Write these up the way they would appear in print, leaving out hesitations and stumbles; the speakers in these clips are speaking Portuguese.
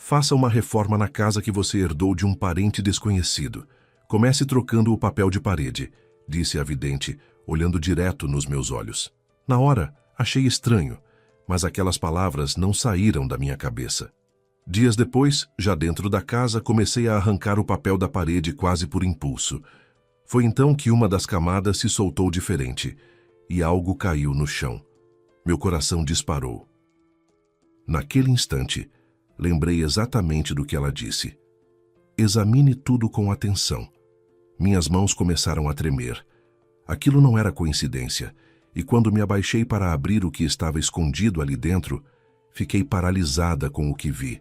Faça uma reforma na casa que você herdou de um parente desconhecido. Comece trocando o papel de parede, disse a vidente, olhando direto nos meus olhos. Na hora, achei estranho, mas aquelas palavras não saíram da minha cabeça. Dias depois, já dentro da casa, comecei a arrancar o papel da parede quase por impulso. Foi então que uma das camadas se soltou diferente, e algo caiu no chão. Meu coração disparou. Naquele instante, lembrei exatamente do que ela disse. Examine tudo com atenção. Minhas mãos começaram a tremer. Aquilo não era coincidência, e quando me abaixei para abrir o que estava escondido ali dentro, fiquei paralisada com o que vi.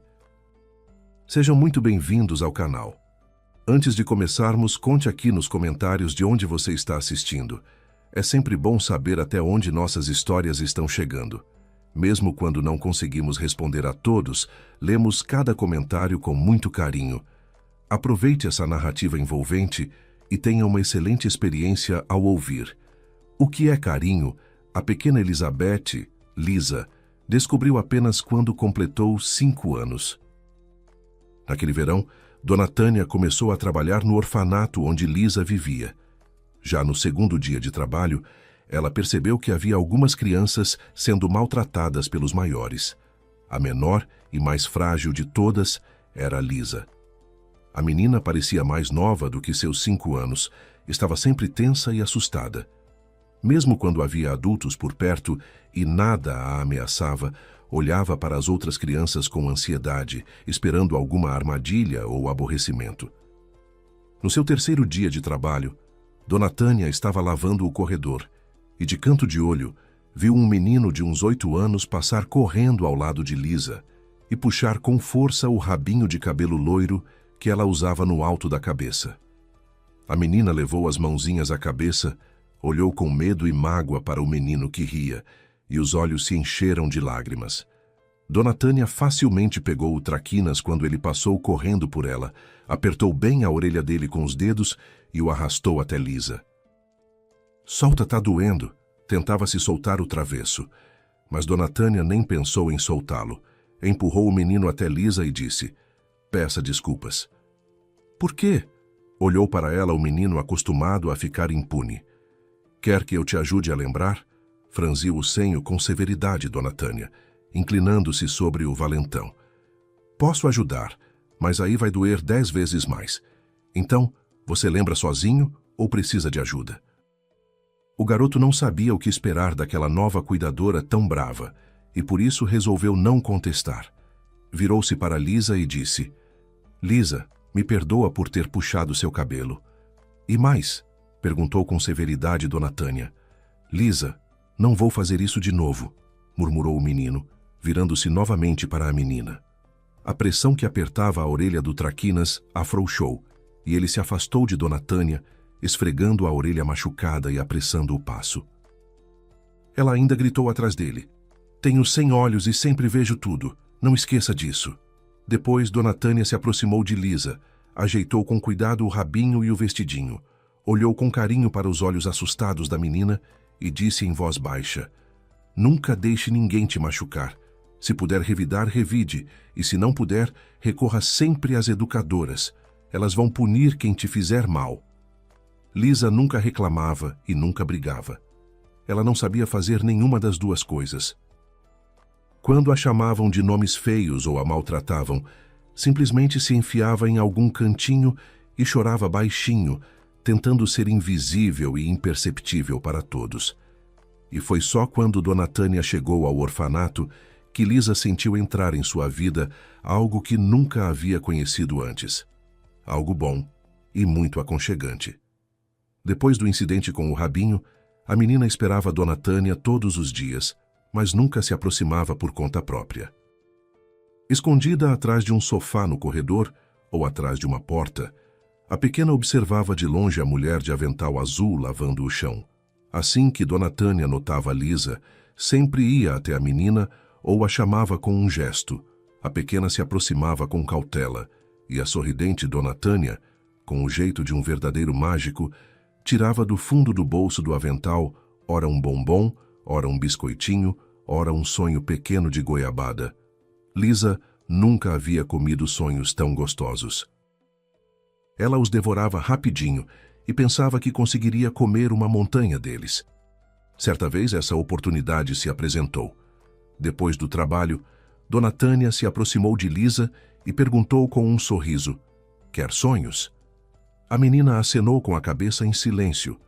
Sejam muito bem-vindos ao canal. Antes de começarmos, conte aqui nos comentários de onde você está assistindo. É sempre bom saber até onde nossas histórias estão chegando. Mesmo quando não conseguimos responder a todos, lemos cada comentário com muito carinho. Aproveite essa narrativa envolvente e tenha uma excelente experiência ao ouvir. O que é carinho, a pequena Elizabeth, Lisa, descobriu apenas quando completou 5 anos. Naquele verão, Dona Tânia começou a trabalhar no orfanato onde Lisa vivia. Já no segundo dia de trabalho, ela percebeu que havia algumas crianças sendo maltratadas pelos maiores. A menor e mais frágil de todas era Lisa. A menina parecia mais nova do que seus 5 anos, estava sempre tensa e assustada. Mesmo quando havia adultos por perto e nada a ameaçava, olhava para as outras crianças com ansiedade, esperando alguma armadilha ou aborrecimento. No seu terceiro dia de trabalho, Dona Tânia estava lavando o corredor e, de canto de olho, viu um menino de uns 8 anos passar correndo ao lado de Lisa e puxar com força o rabinho de cabelo loiro que ela usava no alto da cabeça. A menina levou as mãozinhas à cabeça, olhou com medo e mágoa para o menino que ria, e os olhos se encheram de lágrimas. Dona Tânia facilmente pegou o traquinas quando ele passou correndo por ela, apertou bem a orelha dele com os dedos e o arrastou até Lisa. Solta, tá doendo, tentava se soltar o travesso, mas Dona Tânia nem pensou em soltá-lo. Empurrou o menino até Lisa e disse, peça desculpas. Por quê? Olhou para ela o menino acostumado a ficar impune. Quer que eu te ajude a lembrar? Franziu o senho com severidade Dona Tânia, inclinando-se sobre o valentão. Posso ajudar, mas aí vai doer 10 vezes mais. Então, você lembra sozinho ou precisa de ajuda? O garoto não sabia o que esperar daquela nova cuidadora tão brava, e por isso resolveu não contestar. Virou-se para Lisa e disse, Lisa, me perdoa por ter puxado seu cabelo. E mais? Perguntou com severidade Dona Tânia. Lisa, não vou fazer isso de novo, murmurou o menino, virando-se novamente para a menina. A pressão que apertava a orelha do traquinas afrouxou, e ele se afastou de Dona Tânia, esfregando a orelha machucada e apressando o passo. Ela ainda gritou atrás dele. Tenho 100 olhos e sempre vejo tudo. Não esqueça disso. Depois, Dona Tânia se aproximou de Lisa, ajeitou com cuidado o rabinho e o vestidinho, olhou com carinho para os olhos assustados da menina e disse em voz baixa, nunca deixe ninguém te machucar. Se puder revidar, revide, e se não puder, recorra sempre às educadoras. Elas vão punir quem te fizer mal. Lisa nunca reclamava e nunca brigava. Ela não sabia fazer nenhuma das duas coisas. Quando a chamavam de nomes feios ou a maltratavam, simplesmente se enfiava em algum cantinho e chorava baixinho, tentando ser invisível e imperceptível para todos. E foi só quando Dona Tânia chegou ao orfanato que Lisa sentiu entrar em sua vida algo que nunca havia conhecido antes. Algo bom e muito aconchegante. Depois do incidente com o rabinho, a menina esperava Dona Tânia todos os dias, mas nunca se aproximava por conta própria. Escondida atrás de um sofá no corredor ou atrás de uma porta, a pequena observava de longe a mulher de avental azul lavando o chão. Assim que Dona Tânia notava Lisa, sempre ia até a menina ou a chamava com um gesto. A pequena se aproximava com cautela, e a sorridente Dona Tânia, com o jeito de um verdadeiro mágico, tirava do fundo do bolso do avental ora um bombom, ora um biscoitinho, ora um sonho pequeno de goiabada. Lisa Nunca havia comido sonhos tão gostosos. Ela os devorava rapidinho e pensava que conseguiria comer uma montanha deles. Certa vez essa oportunidade se apresentou. Depois do trabalho, Dona Tânia se aproximou de Lisa e perguntou com um sorriso: "Quer sonhos?" A menina acenou com a cabeça em silêncio,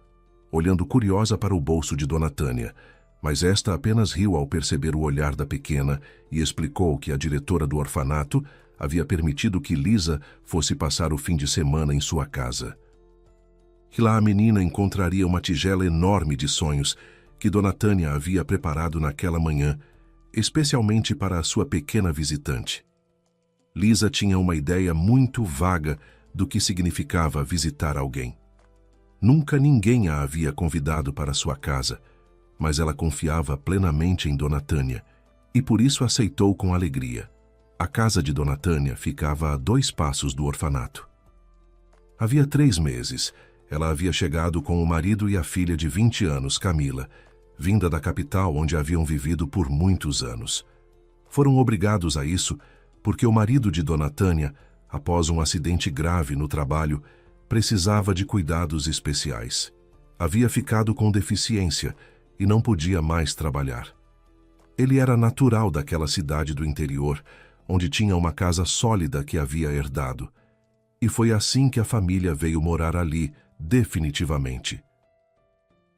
olhando curiosa para o bolso de Dona Tânia, mas esta apenas riu ao perceber o olhar da pequena e explicou que a diretora do orfanato havia permitido que Lisa fosse passar o fim de semana em sua casa. Que lá a menina encontraria uma tigela enorme de sonhos que Dona Tânia havia preparado naquela manhã, especialmente para a sua pequena visitante. Lisa tinha uma ideia muito vaga do que significava visitar alguém. Nunca ninguém a havia convidado para sua casa, mas ela confiava plenamente em Dona Tânia e por isso aceitou com alegria. A casa de Dona Tânia ficava a 2 passos do orfanato. Havia 3 meses, ela havia chegado com o marido e a filha de 20 anos, Camila, vinda da capital onde haviam vivido por muitos anos. Foram obrigados a isso porque o marido de Dona Tânia, após um acidente grave no trabalho, precisava de cuidados especiais. Havia ficado com deficiência e não podia mais trabalhar. Ele era natural daquela cidade do interior, onde tinha uma casa sólida que havia herdado. E foi assim que a família veio morar ali, definitivamente.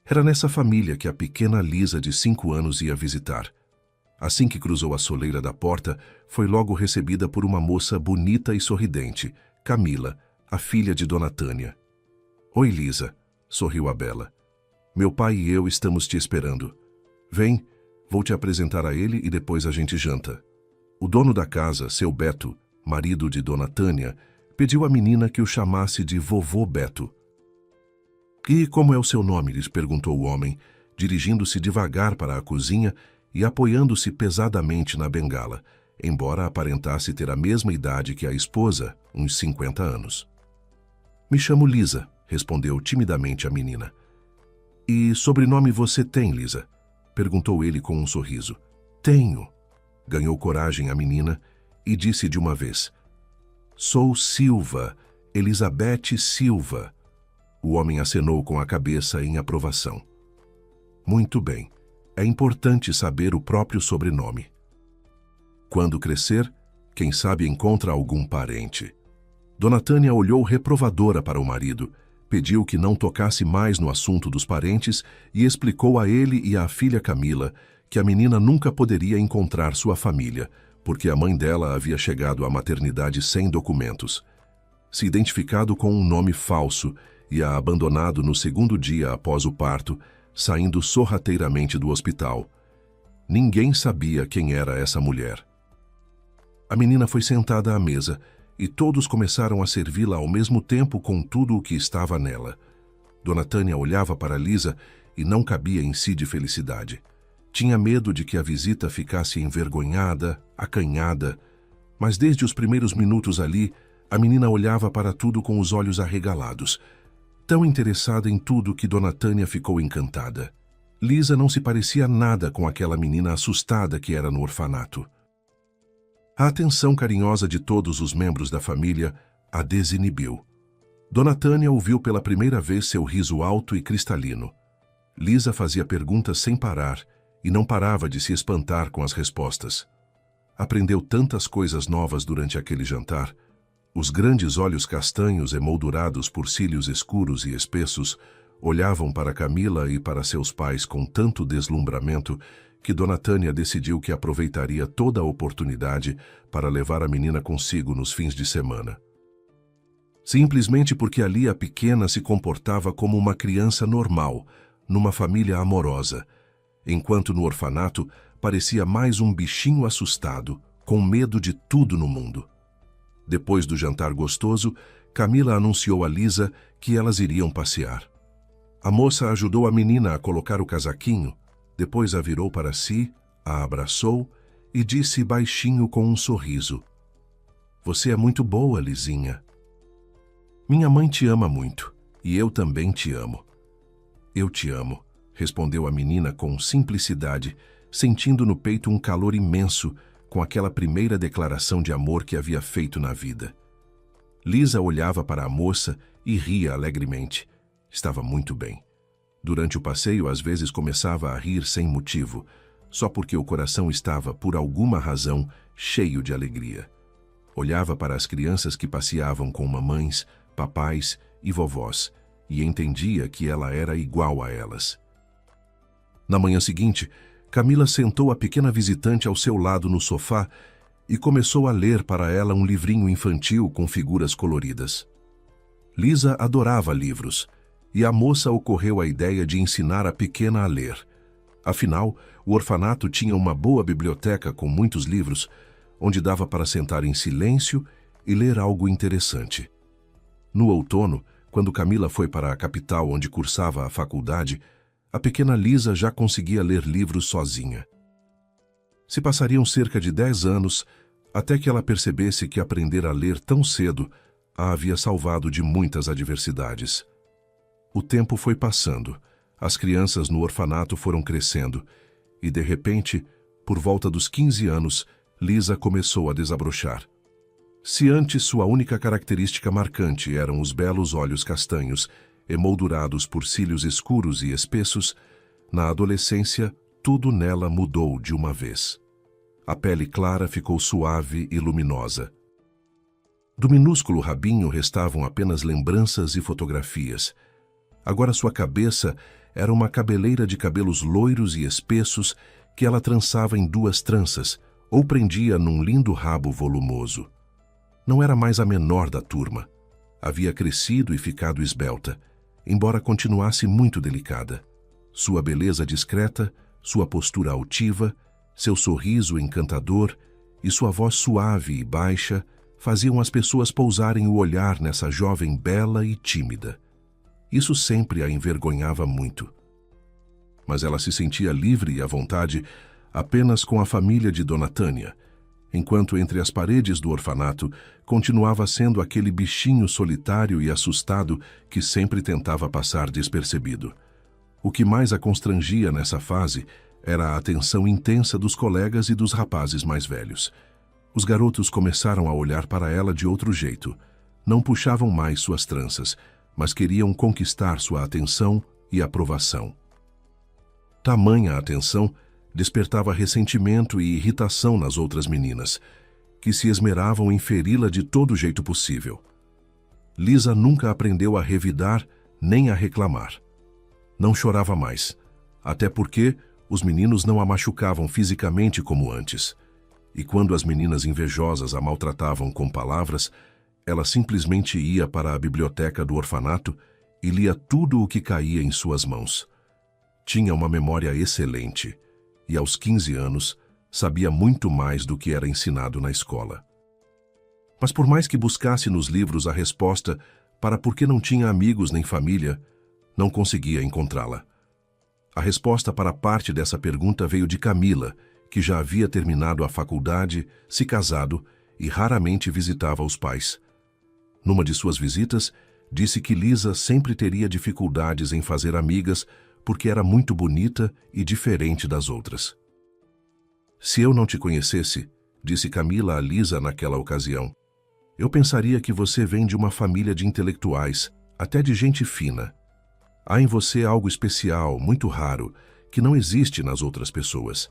Era nessa família que a pequena Lisa, de 5 anos, ia visitar. Assim que cruzou a soleira da porta, foi logo recebida por uma moça bonita e sorridente, Camila, a filha de Dona Tânia. "Oi, Lisa", sorriu a bela. "Meu pai e eu estamos te esperando. Vem, vou te apresentar a ele e depois a gente janta." O dono da casa, seu Beto, marido de Dona Tânia, pediu à menina que o chamasse de Vovô Beto. "E como é o seu nome?" lhes perguntou o homem, dirigindo-se devagar para a cozinha e apoiando-se pesadamente na bengala, embora aparentasse ter a mesma idade que a esposa, uns 50 anos. "Me chamo Lisa", respondeu timidamente a menina. "E sobrenome você tem, Lisa?" perguntou ele com um sorriso. "Tenho", ganhou coragem a menina e disse de uma vez: "Sou Silva, Elizabeth Silva." O homem acenou com a cabeça em aprovação. "Muito bem. É importante saber o próprio sobrenome. Quando crescer, quem sabe encontra algum parente." Dona Tânia olhou reprovadora para o marido, pediu que não tocasse mais no assunto dos parentes e explicou a ele e à filha Camila que a menina nunca poderia encontrar sua família, porque a mãe dela havia chegado à maternidade sem documentos, se identificado com um nome falso e a abandonado no 2º dia após o parto, saindo sorrateiramente do hospital. Ninguém sabia quem era essa mulher. A menina foi sentada à mesa e todos começaram a servi-la ao mesmo tempo com tudo o que estava nela. Dona Tânia olhava para Lisa e não cabia em si de felicidade. Tinha medo de que a visita ficasse envergonhada, acanhada, mas desde os primeiros minutos ali, a menina olhava para tudo com os olhos arregalados, tão interessada em tudo que Dona Tânia ficou encantada. Lisa não se parecia nada com aquela menina assustada que era no orfanato. A atenção carinhosa de todos os membros da família a desinibiu. Dona Tânia ouviu pela primeira vez seu riso alto e cristalino. Lisa fazia perguntas sem parar e não parava de se espantar com as respostas. Aprendeu tantas coisas novas durante aquele jantar. Os grandes olhos castanhos emoldurados por cílios escuros e espessos olhavam para Camila e para seus pais com tanto deslumbramento que Dona Tânia decidiu que aproveitaria toda a oportunidade para levar a menina consigo nos fins de semana. Simplesmente porque ali a pequena se comportava como uma criança normal, numa família amorosa, enquanto no orfanato parecia mais um bichinho assustado, com medo de tudo no mundo. Depois do jantar gostoso, Camila anunciou a Lisa que elas iriam passear. A moça ajudou a menina a colocar o casaquinho, depois a virou para si, a abraçou e disse baixinho com um sorriso: "Você é muito boa, Lizinha. Minha mãe te ama muito, e eu também te amo." "Eu te amo", respondeu a menina com simplicidade, sentindo no peito um calor imenso, com aquela primeira declaração de amor que havia feito na vida. Lisa olhava para a moça e ria alegremente. Estava muito bem. Durante o passeio, às vezes começava a rir sem motivo, só porque o coração estava, por alguma razão, cheio de alegria. Olhava para as crianças que passeavam com mamães, papais e vovós e entendia que ela era igual a elas. Na manhã seguinte, Camila sentou a pequena visitante ao seu lado no sofá e começou a ler para ela um livrinho infantil com figuras coloridas. Lisa adorava livros, e a moça ocorreu a ideia de ensinar a pequena a ler. Afinal, o orfanato tinha uma boa biblioteca com muitos livros, onde dava para sentar em silêncio e ler algo interessante. No outono, quando Camila foi para a capital onde cursava a faculdade, a pequena Lisa já conseguia ler livros sozinha. Se passariam cerca de 10 anos até que ela percebesse que aprender a ler tão cedo a havia salvado de muitas adversidades. O tempo foi passando, as crianças no orfanato foram crescendo e, de repente, por volta dos 15 anos, Lisa começou a desabrochar. Se antes sua única característica marcante eram os belos olhos castanhos, emoldurados por cílios escuros e espessos, na adolescência tudo nela mudou de uma vez. A pele clara ficou suave e luminosa. Do minúsculo rabinho restavam apenas lembranças e fotografias. Agora sua cabeça era uma cabeleira de cabelos loiros e espessos que ela trançava em 2 tranças ou prendia num lindo rabo volumoso. Não era mais a menor da turma. Havia crescido e ficado esbelta, embora continuasse muito delicada. Sua beleza discreta, sua postura altiva, seu sorriso encantador e sua voz suave e baixa faziam as pessoas pousarem o olhar nessa jovem bela e tímida. Isso sempre a envergonhava muito. Mas ela se sentia livre e à vontade apenas com a família de Dona Tânia, enquanto entre as paredes do orfanato continuava sendo aquele bichinho solitário e assustado que sempre tentava passar despercebido. O que mais a constrangia nessa fase era a atenção intensa dos colegas e dos rapazes mais velhos. Os garotos começaram a olhar para ela de outro jeito. Não puxavam mais suas tranças, mas queriam conquistar sua atenção e aprovação. Tamanha atenção despertava ressentimento e irritação nas outras meninas, que se esmeravam em feri-la de todo jeito possível. Lisa nunca aprendeu a revidar nem a reclamar. Não chorava mais, até porque os meninos não a machucavam fisicamente como antes. E quando as meninas invejosas a maltratavam com palavras, ela simplesmente ia para a biblioteca do orfanato e lia tudo o que caía em suas mãos. Tinha uma memória excelente e, aos 15 anos, sabia muito mais do que era ensinado na escola. Mas por mais que buscasse nos livros a resposta para por que não tinha amigos nem família, não conseguia encontrá-la. A resposta para parte dessa pergunta veio de Camila, que já havia terminado a faculdade, se casado e raramente visitava os pais. Numa de suas visitas, disse que Lisa sempre teria dificuldades em fazer amigas porque era muito bonita e diferente das outras. Se eu não te conhecesse, disse Camila a Lisa naquela ocasião, eu pensaria que você vem de uma família de intelectuais, até de gente fina. Há em você algo especial, muito raro, que não existe nas outras pessoas.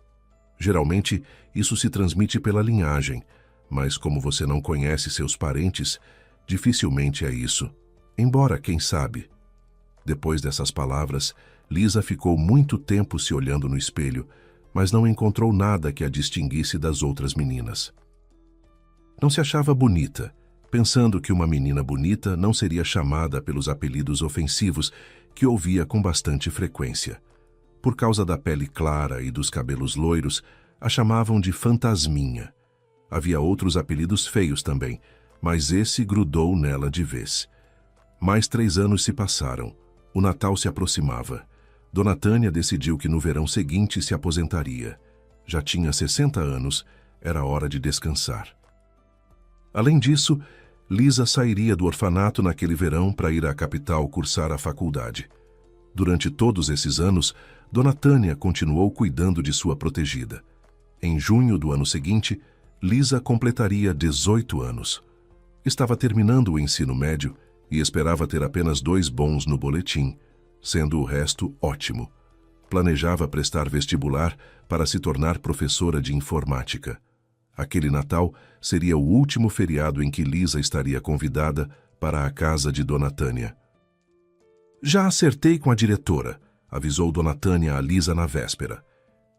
Geralmente, isso se transmite pela linhagem, mas como você não conhece seus parentes, dificilmente é isso. Embora, quem sabe? Depois dessas palavras, Lisa ficou muito tempo se olhando no espelho, mas não encontrou nada que a distinguisse das outras meninas. Não se achava bonita, pensando que uma menina bonita não seria chamada pelos apelidos ofensivos que ouvia com bastante frequência. Por causa da pele clara e dos cabelos loiros, a chamavam de fantasminha. Havia outros apelidos feios também, mas esse grudou nela de vez. Mais 3 anos se passaram. O Natal se aproximava. Dona Tânia decidiu que no verão seguinte se aposentaria. Já tinha 60 anos, era hora de descansar. Além disso, Lisa sairia do orfanato naquele verão para ir à capital cursar a faculdade. Durante todos esses anos, Dona Tânia continuou cuidando de sua protegida. Em junho do ano seguinte, Lisa completaria 18 anos. Estava terminando o ensino médio e esperava ter apenas 2 bons no boletim, sendo o resto ótimo. Planejava prestar vestibular para se tornar professora de informática. Aquele Natal seria o último feriado em que Lisa estaria convidada para a casa de Dona Tânia. Já acertei com a diretora, avisou Dona Tânia a Lisa na véspera.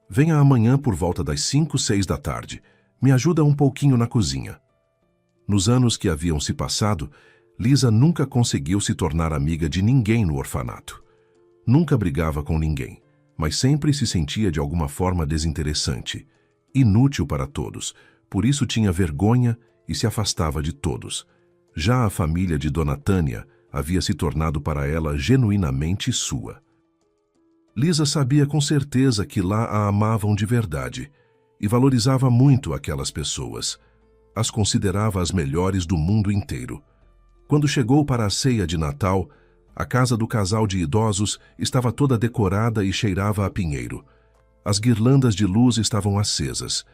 Venha amanhã por volta das 5, 6 da tarde. Me ajuda um pouquinho na cozinha. Nos anos que haviam se passado, Lisa nunca conseguiu se tornar amiga de ninguém no orfanato. Nunca brigava com ninguém, mas sempre se sentia de alguma forma desinteressante, inútil para todos, por isso tinha vergonha e se afastava de todos. Já a família de Dona Tânia havia se tornado para ela genuinamente sua. Lisa sabia com certeza que lá a amavam de verdade e valorizava muito aquelas pessoas. As considerava as melhores do mundo inteiro. Quando chegou para a ceia de Natal, a casa do casal de idosos estava toda decorada e cheirava a pinheiro. As guirlandas de luz estavam acesas.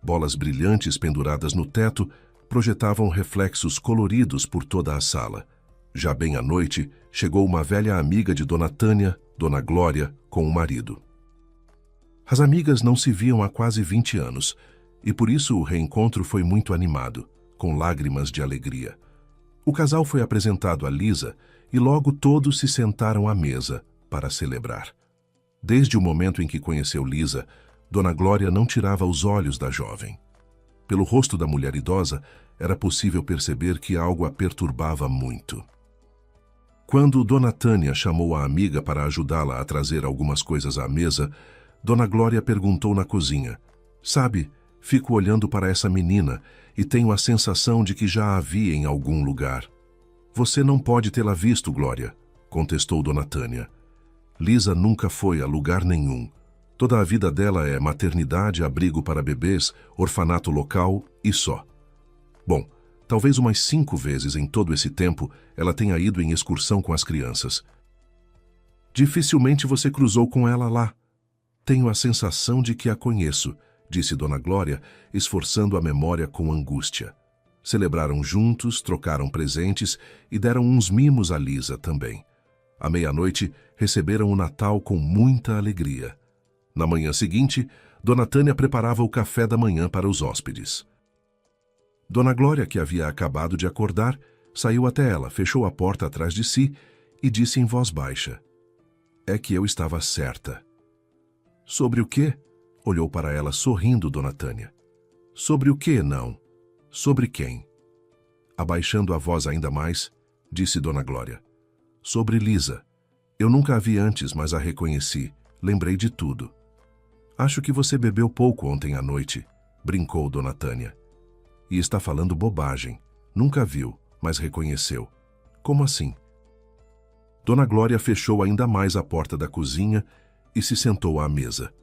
Bolas brilhantes penduradas no teto projetavam reflexos coloridos por toda a sala. Já bem à noite, chegou uma velha amiga de Dona Tânia, Dona Glória, com o marido. As amigas não se viam há quase 20 anos, e por isso o reencontro foi muito animado, com lágrimas de alegria. O casal foi apresentado a Lisa e logo todos se sentaram à mesa para celebrar. Desde o momento em que conheceu Lisa, Dona Glória não tirava os olhos da jovem. Pelo rosto da mulher idosa, era possível perceber que algo a perturbava muito. Quando Dona Tânia chamou a amiga para ajudá-la a trazer algumas coisas à mesa, Dona Glória perguntou na cozinha: "Sabe, fico olhando para essa menina e tenho a sensação de que já a vi em algum lugar." "Você não pode tê-la visto, Glória", contestou Dona Tânia. "Lisa nunca foi a lugar nenhum. Toda a vida dela é maternidade, abrigo para bebês, orfanato local e só. Bom, talvez umas 5 vezes em todo esse tempo ela tenha ido em excursão com as crianças. Dificilmente você cruzou com ela lá." "Tenho a sensação de que a conheço", disse Dona Glória, esforçando a memória com angústia. Celebraram juntos, trocaram presentes e deram uns mimos a Lisa também. À meia-noite, receberam o Natal com muita alegria. Na manhã seguinte, Dona Tânia preparava o café da manhã para os hóspedes. Dona Glória, que havia acabado de acordar, saiu até ela, fechou a porta atrás de si e disse em voz baixa: "É que eu estava certa." "Sobre o quê?" Olhou para ela sorrindo Dona Tânia. "Sobre o quê, não? Sobre quem?" Abaixando a voz ainda mais, disse Dona Glória: "Sobre Lisa. Eu nunca a vi antes, mas a reconheci. Lembrei de tudo." "Acho que você bebeu pouco ontem à noite", brincou Dona Tânia. "E está falando bobagem. Nunca viu, mas reconheceu. Como assim?" Dona Glória fechou ainda mais a porta da cozinha e se sentou à mesa.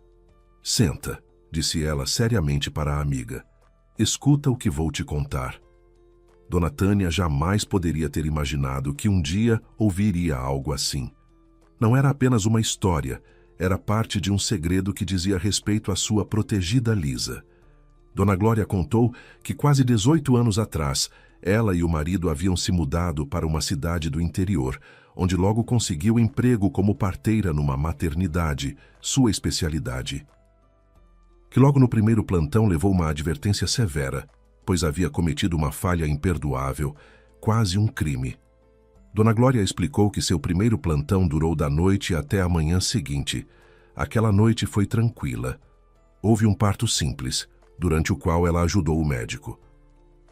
"Senta", disse ela seriamente para a amiga. "Escuta o que vou te contar." Dona Tânia jamais poderia ter imaginado que um dia ouviria algo assim. Não era apenas uma história, era parte de um segredo que dizia respeito à sua protegida Lisa. Dona Glória contou que quase 18 anos atrás, ela e o marido haviam se mudado para uma cidade do interior, onde logo conseguiu emprego como parteira numa maternidade, sua especialidade. Que logo no primeiro plantão levou uma advertência severa, pois havia cometido uma falha imperdoável, quase um crime. Dona Glória explicou que seu primeiro plantão durou da noite até a manhã seguinte. Aquela noite foi tranquila. Houve um parto simples, durante o qual ela ajudou o médico.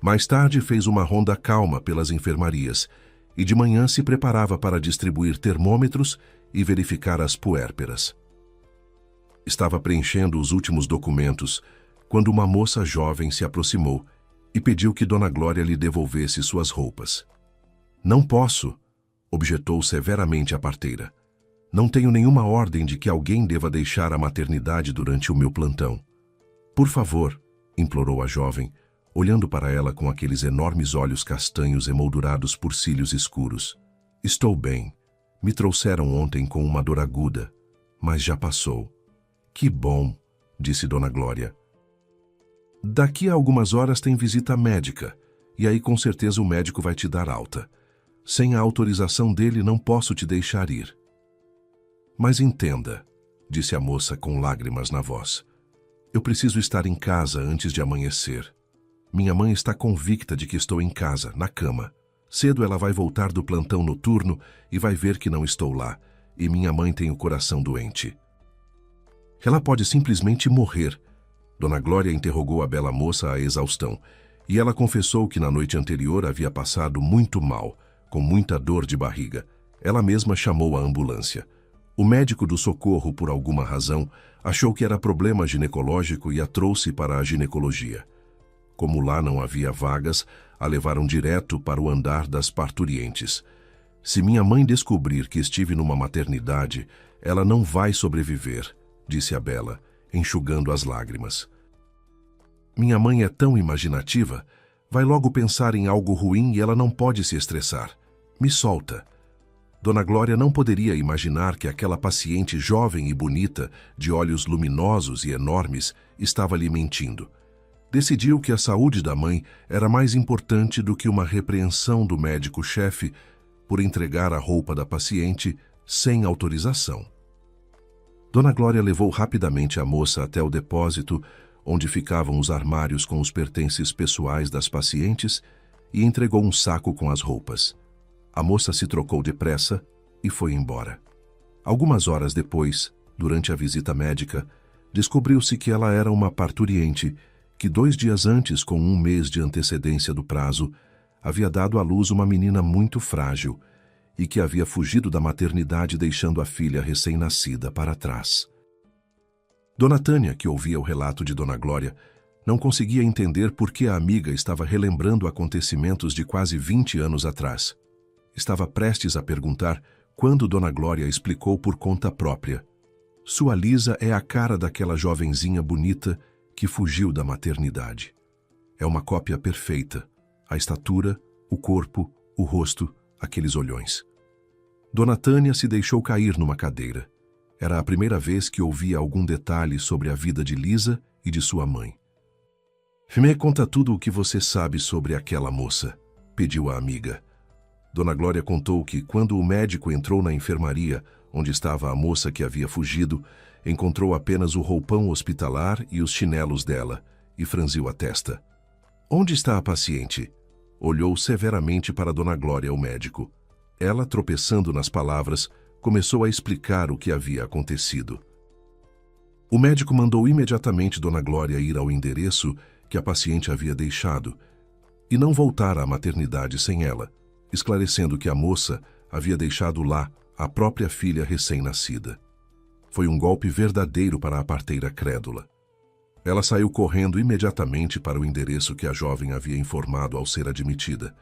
Mais tarde fez uma ronda calma pelas enfermarias e de manhã se preparava para distribuir termômetros e verificar as puérperas. Estava preenchendo os últimos documentos quando uma moça jovem se aproximou e pediu que Dona Glória lhe devolvesse suas roupas. "Não posso", objetou severamente a parteira. "Não tenho nenhuma ordem de que alguém deva deixar a maternidade durante o meu plantão." "Por favor", implorou a jovem, olhando para ela com aqueles enormes olhos castanhos emoldurados por cílios escuros. "Estou bem. Me trouxeram ontem com uma dor aguda, mas já passou." "Que bom", disse Dona Glória. Daqui a algumas horas tem visita médica, e aí com certeza o médico vai te dar alta. Sem a autorização dele não posso te deixar ir. Mas entenda, disse a moça com lágrimas na voz. Eu preciso estar em casa antes de amanhecer. Minha mãe está convicta de que estou em casa, na cama. Cedo ela vai voltar do plantão noturno e vai ver que não estou lá, e minha mãe tem o coração doente. Ela pode simplesmente morrer. Dona Glória interrogou a bela moça à exaustão, e ela confessou que na noite anterior havia passado muito mal, com muita dor de barriga. Ela mesma chamou a ambulância. O médico do socorro, por alguma razão, achou que era problema ginecológico e a trouxe para a ginecologia. Como lá não havia vagas, a levaram direto para o andar das parturientes. Se minha mãe descobrir que estive numa maternidade, ela não vai sobreviver, disse a bela, enxugando as lágrimas. Minha mãe é tão imaginativa, vai logo pensar em algo ruim e ela não pode se estressar. Me solta. Dona Glória não poderia imaginar que aquela paciente jovem e bonita, de olhos luminosos e enormes, estava lhe mentindo. Decidiu que a saúde da mãe era mais importante do que uma repreensão do médico-chefe por entregar a roupa da paciente sem autorização. Dona Glória levou rapidamente a moça até o depósito, onde ficavam os armários com os pertences pessoais das pacientes, e entregou um saco com as roupas. A moça se trocou depressa e foi embora. Algumas horas depois, durante a visita médica, descobriu-se que ela era uma parturiente que 2 dias antes, com 1 mês de antecedência do prazo, havia dado à luz uma menina muito frágil e que havia fugido da maternidade deixando a filha recém-nascida para trás. Dona Tânia, que ouvia o relato de Dona Glória, não conseguia entender por que a amiga estava relembrando acontecimentos de quase 20 anos atrás. Estava prestes a perguntar quando Dona Glória explicou por conta própria. Sua Lisa é a cara daquela jovenzinha bonita que fugiu da maternidade. É uma cópia perfeita. A estatura, o corpo, o rosto, aqueles olhões. Dona Tânia se deixou cair numa cadeira. Era a primeira vez que ouvia algum detalhe sobre a vida de Lisa e de sua mãe. Me conta tudo o que você sabe sobre aquela moça, pediu a amiga. Dona Glória contou que, quando o médico entrou na enfermaria, onde estava a moça que havia fugido, encontrou apenas o roupão hospitalar e os chinelos dela, e franziu a testa. Onde está a paciente? Olhou severamente para Dona Glória, o médico. Ela, tropeçando nas palavras, começou a explicar o que havia acontecido. O médico mandou imediatamente Dona Glória ir ao endereço que a paciente havia deixado e não voltar à maternidade sem ela, esclarecendo que a moça havia deixado lá a própria filha recém-nascida. Foi um golpe verdadeiro para a parteira crédula. Ela saiu correndo imediatamente para o endereço que a jovem havia informado ao ser admitida.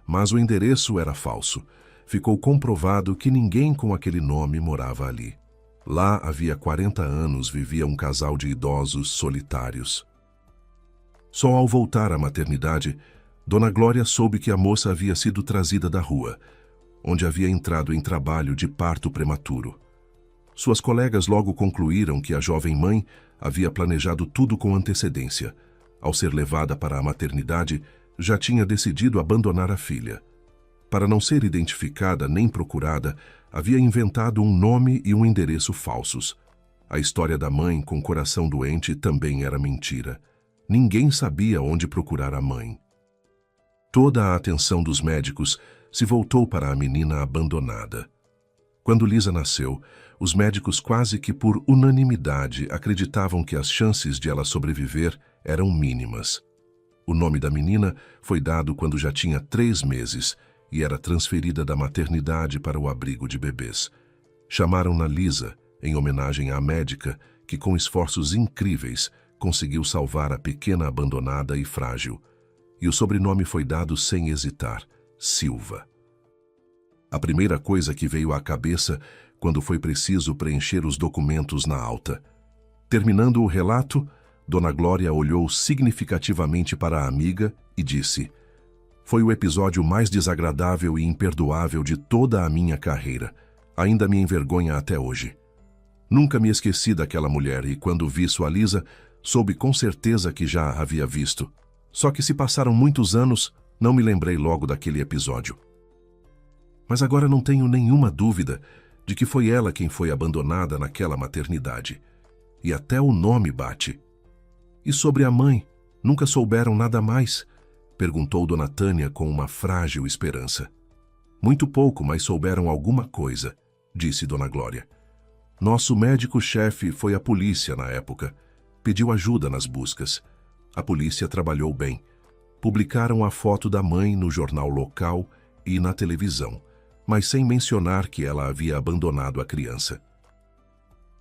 Mas o endereço era falso. Ficou comprovado que ninguém com aquele nome morava ali. Lá, havia 40 anos, vivia um casal de idosos solitários. Só ao voltar à maternidade, Dona Glória soube que a moça havia sido trazida da rua, onde havia entrado em trabalho de parto prematuro. Suas colegas logo concluíram que a jovem mãe havia planejado tudo com antecedência. Ao ser levada para a maternidade, já tinha decidido abandonar a filha. Para não ser identificada nem procurada, havia inventado um nome e um endereço falsos. A história da mãe com coração doente também era mentira. Ninguém sabia onde procurar a mãe. Toda a atenção dos médicos se voltou para a menina abandonada. Quando Lisa nasceu, os médicos quase que por unanimidade acreditavam que as chances de ela sobreviver eram mínimas. O nome da menina foi dado quando já tinha 3 meses e era transferida da maternidade para o abrigo de bebês. Chamaram-na Lisa, em homenagem à médica que, com esforços incríveis, conseguiu salvar a pequena abandonada e frágil. E o sobrenome foi dado sem hesitar, Silva. A primeira coisa que veio à cabeça quando foi preciso preencher os documentos na alta. Terminando o relato, Dona Glória olhou significativamente para a amiga e disse: "Foi o episódio mais desagradável e imperdoável de toda a minha carreira. Ainda me envergonha até hoje. Nunca me esqueci daquela mulher e, quando vi sua Lisa, Soube com certeza que já a havia visto. Só que se passaram muitos anos, não me lembrei logo daquele episódio. Mas agora não tenho nenhuma dúvida de que foi ela quem foi abandonada naquela maternidade. E até o nome bate. E sobre a mãe, nunca souberam nada mais? Perguntou Dona Tânia com uma frágil esperança. Muito pouco, mas souberam alguma coisa, disse Dona Glória. Nosso médico-chefe foi à polícia na época. Pediu ajuda nas buscas. A polícia trabalhou bem. Publicaram a foto da mãe no jornal local e na televisão, mas sem mencionar que ela havia abandonado a criança.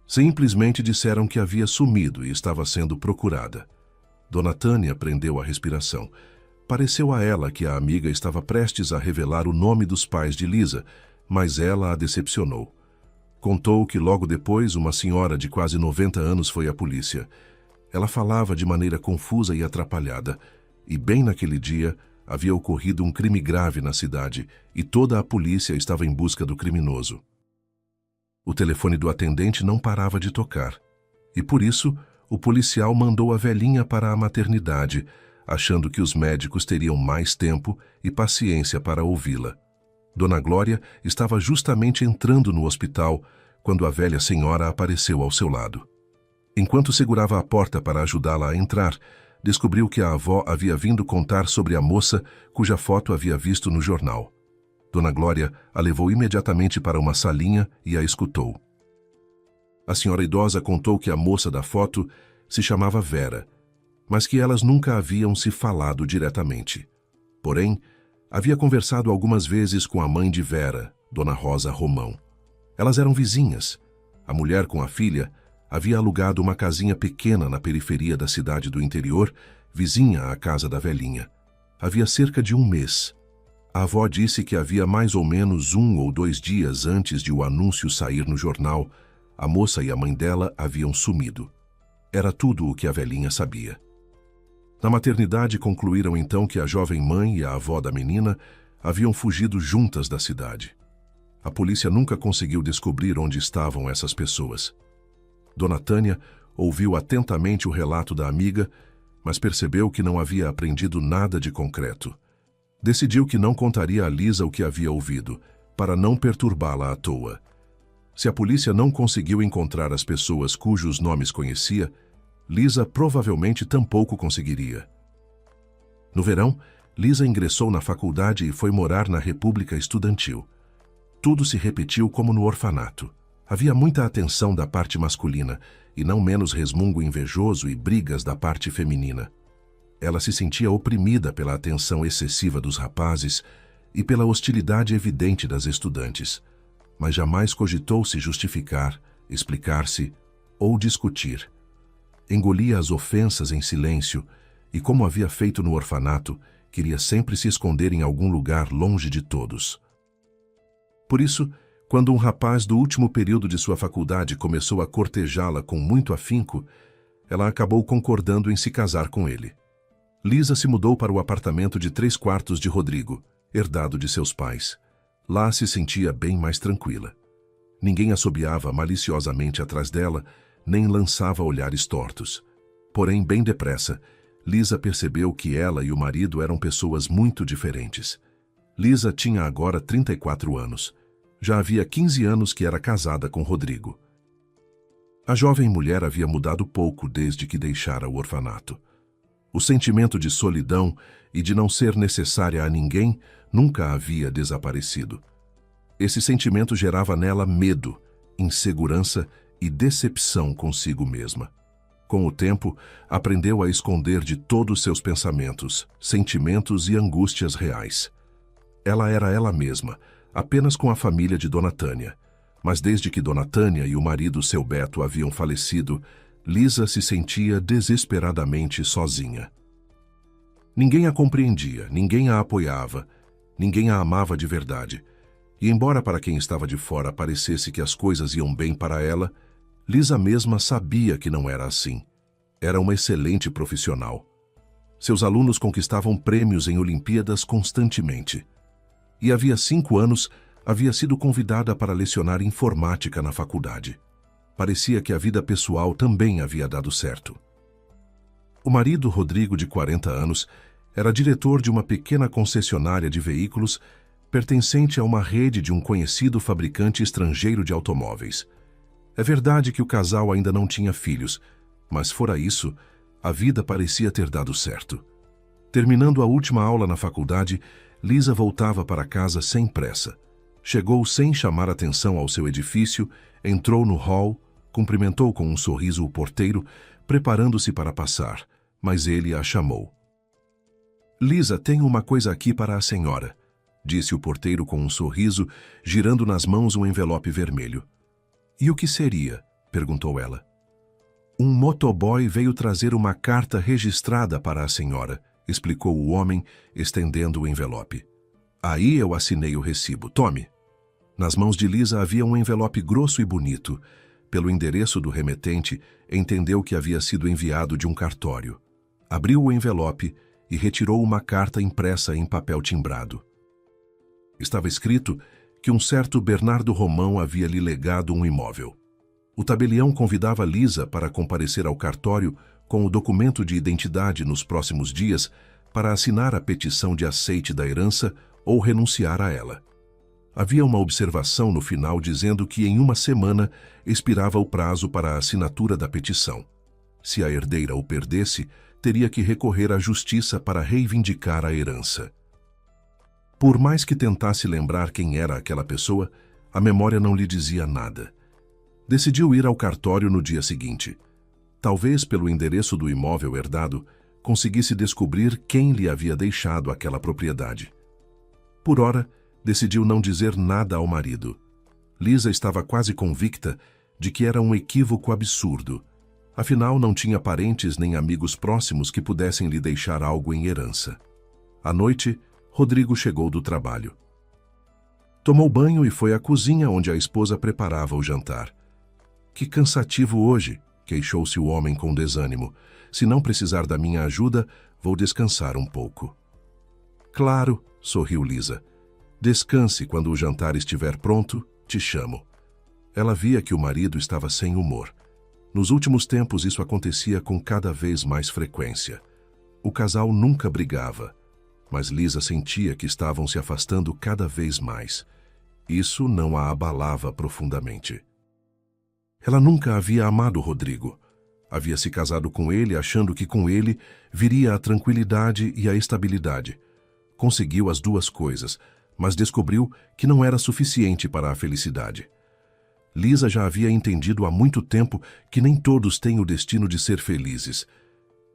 Simplesmente disseram que havia sumido e estava sendo procurada. Dona Tânia prendeu a respiração. Pareceu a ela que a amiga estava prestes a revelar o nome dos pais de Lisa, mas ela a decepcionou. Contou que logo depois uma senhora de quase 90 anos foi à polícia. Ela falava de maneira confusa e atrapalhada, e bem naquele dia havia ocorrido um crime grave na cidade e toda a polícia estava em busca do criminoso. O telefone do atendente não parava de tocar, e por isso o policial mandou a velhinha para a maternidade, achando que os médicos teriam mais tempo e paciência para ouvi-la. Dona Glória estava justamente entrando no hospital quando a velha senhora apareceu ao seu lado. Enquanto segurava a porta para ajudá-la a entrar, descobriu que a avó havia vindo contar sobre a moça cuja foto havia visto no jornal. Dona Glória a levou imediatamente para uma salinha e a escutou. A senhora idosa contou que a moça da foto se chamava Vera, mas que elas nunca haviam se falado diretamente. Porém, havia conversado algumas vezes com a mãe de Vera, Dona Rosa Romão. Elas eram vizinhas. A mulher com a filha havia alugado uma casinha pequena na periferia da cidade do interior, vizinha à casa da velhinha. Havia cerca de um mês. A avó disse que havia mais ou menos 1 ou 2 dias antes de o anúncio sair no jornal, a moça e a mãe dela haviam sumido. Era tudo o que a velhinha sabia. Na maternidade concluíram então que a jovem mãe e a avó da menina haviam fugido juntas da cidade. A polícia nunca conseguiu descobrir onde estavam essas pessoas. Dona Tânia ouviu atentamente o relato da amiga, mas percebeu que não havia aprendido nada de concreto. Decidiu que não contaria a Lisa o que havia ouvido, para não perturbá-la à toa. Se a polícia não conseguiu encontrar as pessoas cujos nomes conhecia, Lisa provavelmente tampouco conseguiria. No verão, Lisa ingressou na faculdade e foi morar na República Estudantil. Tudo se repetiu como no orfanato. Havia muita atenção da parte masculina e não menos resmungo invejoso e brigas da parte feminina. Ela se sentia oprimida pela atenção excessiva dos rapazes e pela hostilidade evidente das estudantes, mas jamais cogitou se justificar, explicar-se ou discutir. Engolia as ofensas em silêncio e, como havia feito no orfanato, queria sempre se esconder em algum lugar longe de todos. Por isso, quando um rapaz do último período de sua faculdade começou a cortejá-la com muito afinco, ela acabou concordando em se casar com ele. Lisa se mudou para o apartamento de 3 quartos de Rodrigo, herdado de seus pais. Lá se sentia bem mais tranquila. Ninguém assobiava maliciosamente atrás dela, nem lançava olhares tortos. Porém, bem depressa, Lisa percebeu que ela e o marido eram pessoas muito diferentes. Lisa tinha agora 34 anos. Já havia 15 anos que era casada com Rodrigo. A jovem mulher havia mudado pouco desde que deixara o orfanato. O sentimento de solidão e de não ser necessária a ninguém nunca havia desaparecido. Esse sentimento gerava nela medo, insegurança e decepção consigo mesma. Com o tempo, aprendeu a esconder de todos seus pensamentos, sentimentos e angústias reais. Ela era ela mesma, apenas com a família de Dona Tânia. Mas desde que Dona Tânia e o marido seu Beto haviam falecido, Lisa se sentia desesperadamente sozinha. Ninguém a compreendia, ninguém a apoiava, ninguém a amava de verdade. E embora para quem estava de fora parecesse que as coisas iam bem para ela, Lisa mesma sabia que não era assim. Era uma excelente profissional. Seus alunos conquistavam prêmios em Olimpíadas constantemente. E havia 5 anos havia sido convidada para lecionar informática na faculdade. Parecia que a vida pessoal também havia dado certo. O marido, Rodrigo, de 40 anos, era diretor de uma pequena concessionária de veículos pertencente a uma rede de um conhecido fabricante estrangeiro de automóveis. É verdade que o casal ainda não tinha filhos, mas fora isso, a vida parecia ter dado certo. Terminando a última aula na faculdade, Lisa voltava para casa sem pressa. Chegou sem chamar atenção ao seu edifício, entrou no hall, cumprimentou com um sorriso o porteiro, preparando-se para passar, mas ele a chamou. "Lisa, tenho uma coisa aqui para a senhora", disse o porteiro com um sorriso, girando nas mãos um envelope vermelho. "E o que seria?", perguntou ela. "Um motoboy veio trazer uma carta registrada para a senhora", explicou o homem, estendendo o envelope. "Aí eu assinei o recibo. Tome." Nas mãos de Lisa havia um envelope grosso e bonito. Pelo endereço do remetente, entendeu que havia sido enviado de um cartório. Abriu o envelope e retirou uma carta impressa em papel timbrado. Estava escrito que um certo Bernardo Romão havia lhe legado um imóvel. O tabelião convidava Lisa para comparecer ao cartório com o documento de identidade nos próximos dias para assinar a petição de aceite da herança ou renunciar a ela. Havia uma observação no final dizendo que em uma semana expirava o prazo para a assinatura da petição. Se a herdeira o perdesse, teria que recorrer à justiça para reivindicar a herança. Por mais que tentasse lembrar quem era aquela pessoa, a memória não lhe dizia nada. Decidiu ir ao cartório no dia seguinte. Talvez pelo endereço do imóvel herdado, conseguisse descobrir quem lhe havia deixado aquela propriedade. Por ora, decidiu não dizer nada ao marido. Lisa estava quase convicta de que era um equívoco absurdo. Afinal, não tinha parentes nem amigos próximos que pudessem lhe deixar algo em herança. À noite, Rodrigo chegou do trabalho. Tomou banho e foi à cozinha onde a esposa preparava o jantar. "Que cansativo hoje", queixou-se o homem com desânimo. "Se não precisar da minha ajuda, vou descansar um pouco." "Claro", sorriu Lisa. "Descanse, quando o jantar estiver pronto, te chamo." Ela via que o marido estava sem humor. Nos últimos tempos isso acontecia com cada vez mais frequência. O casal nunca brigava, mas Lisa sentia que estavam se afastando cada vez mais. Isso não a abalava profundamente. Ela nunca havia amado Rodrigo. Havia se casado com ele achando que com ele viria a tranquilidade e a estabilidade. Conseguiu as duas coisas, mas descobriu que não era suficiente para a felicidade. Lisa já havia entendido há muito tempo que nem todos têm o destino de ser felizes.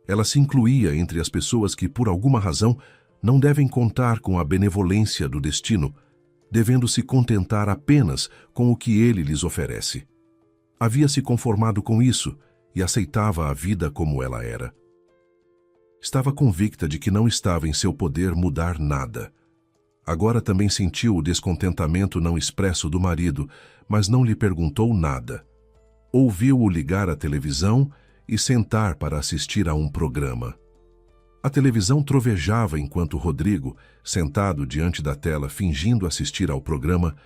Ela se incluía entre as pessoas que, por alguma razão, não devem contar com a benevolência do destino, devendo se contentar apenas com o que ele lhes oferece. Havia se conformado com isso e aceitava a vida como ela era. Estava convicta de que não estava em seu poder mudar nada. Agora também sentiu o descontentamento não expresso do marido, mas não lhe perguntou nada. Ouviu-o ligar a televisão e sentar para assistir a um programa. A televisão trovejava enquanto Rodrigo, sentado diante da tela fingindo assistir ao programa,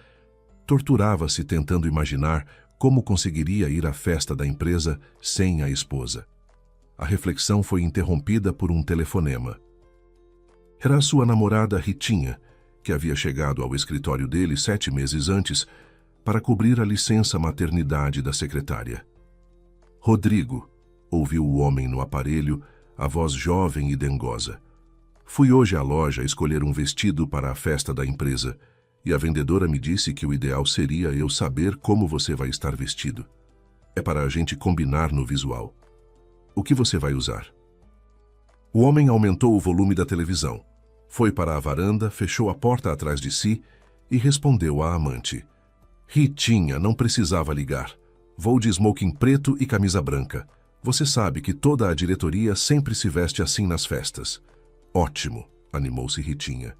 torturava-se tentando imaginar como conseguiria ir à festa da empresa sem a esposa. A reflexão foi interrompida por um telefonema. Era a sua namorada Ritinha, que havia chegado ao escritório dele 7 meses antes para cobrir a licença maternidade da secretária. "Rodrigo", ouviu o homem no aparelho, a voz jovem e dengosa. "Fui hoje à loja escolher um vestido para a festa da empresa e a vendedora me disse que o ideal seria eu saber como você vai estar vestido. É para a gente combinar no visual. O que você vai usar?" O homem aumentou o volume da televisão. Foi para a varanda, fechou a porta atrás de si e respondeu à amante. "Ritinha, não precisava ligar. Vou de smoking preto e camisa branca. Você sabe que toda a diretoria sempre se veste assim nas festas." "Ótimo", animou-se Ritinha.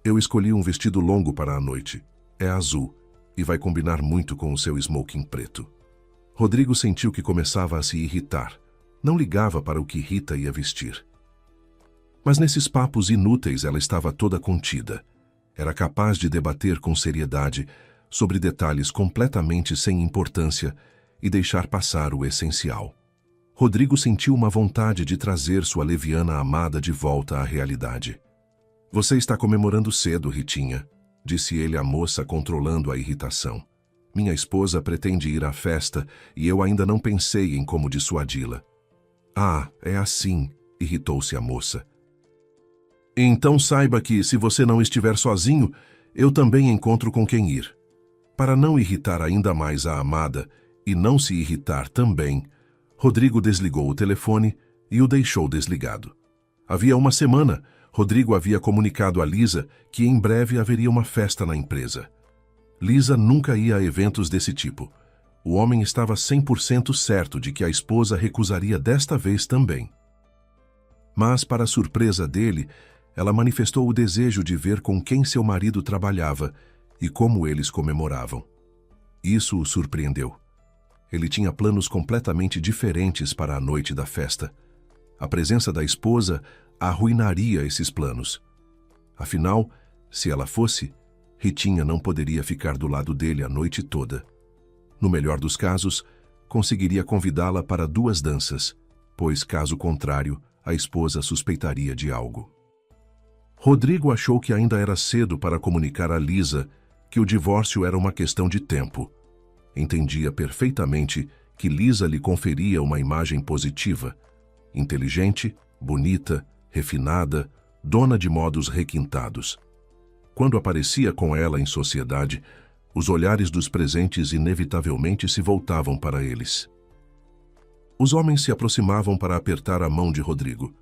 "Eu escolhi um vestido longo para a noite. É azul e vai combinar muito com o seu smoking preto." Rodrigo sentiu que começava a se irritar. Não ligava para o que Rita ia vestir. Mas nesses papos inúteis ela estava toda contida. Era capaz de debater com seriedade sobre detalhes completamente sem importância e deixar passar o essencial. Rodrigo sentiu uma vontade de trazer sua leviana amada de volta à realidade. Você está comemorando cedo, Ritinha, disse ele à moça, controlando a irritação. Minha esposa pretende ir à festa e eu ainda não pensei em como dissuadi-la. Ah, é assim, irritou-se a moça. Então saiba que, se você não estiver sozinho, eu também encontro com quem ir. Para não irritar ainda mais a amada e não se irritar também, Rodrigo desligou o telefone e o deixou desligado. Havia uma semana, Rodrigo havia comunicado a Lisa que em breve haveria uma festa na empresa. Lisa nunca ia a eventos desse tipo. O homem estava 100% certo de que a esposa recusaria desta vez também. Mas, para surpresa dele, ela manifestou o desejo de ver com quem seu marido trabalhava e como eles comemoravam. Isso o surpreendeu. Ele tinha planos completamente diferentes para a noite da festa. A presença da esposa arruinaria esses planos. Afinal, se ela fosse, Ritinha não poderia ficar do lado dele a noite toda. No melhor dos casos, conseguiria convidá-la para 2 danças, pois, caso contrário, a esposa suspeitaria de algo. Rodrigo achou que ainda era cedo para comunicar a Lisa que o divórcio era uma questão de tempo. Entendia perfeitamente que Lisa lhe conferia uma imagem positiva, inteligente, bonita, refinada, dona de modos requintados. Quando aparecia com ela em sociedade, os olhares dos presentes inevitavelmente se voltavam para eles. Os homens se aproximavam para apertar a mão de Rodrigo,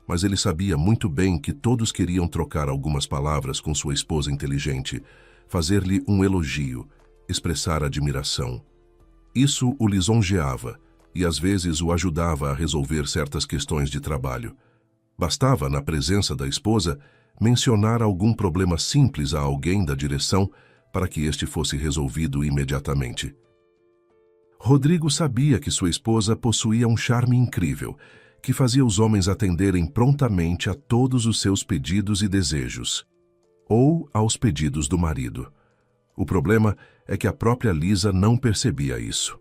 mas ele sabia muito bem que todos queriam trocar algumas palavras com sua esposa inteligente, fazer-lhe um elogio, expressar admiração. Isso o lisonjeava e às vezes o ajudava a resolver certas questões de trabalho. Bastava, na presença da esposa, mencionar algum problema simples a alguém da direção para que este fosse resolvido imediatamente. Rodrigo sabia que sua esposa possuía um charme incrível, que fazia os homens atenderem prontamente a todos os seus pedidos e desejos, ou aos pedidos do marido. O problema é que a própria Lisa não percebia isso.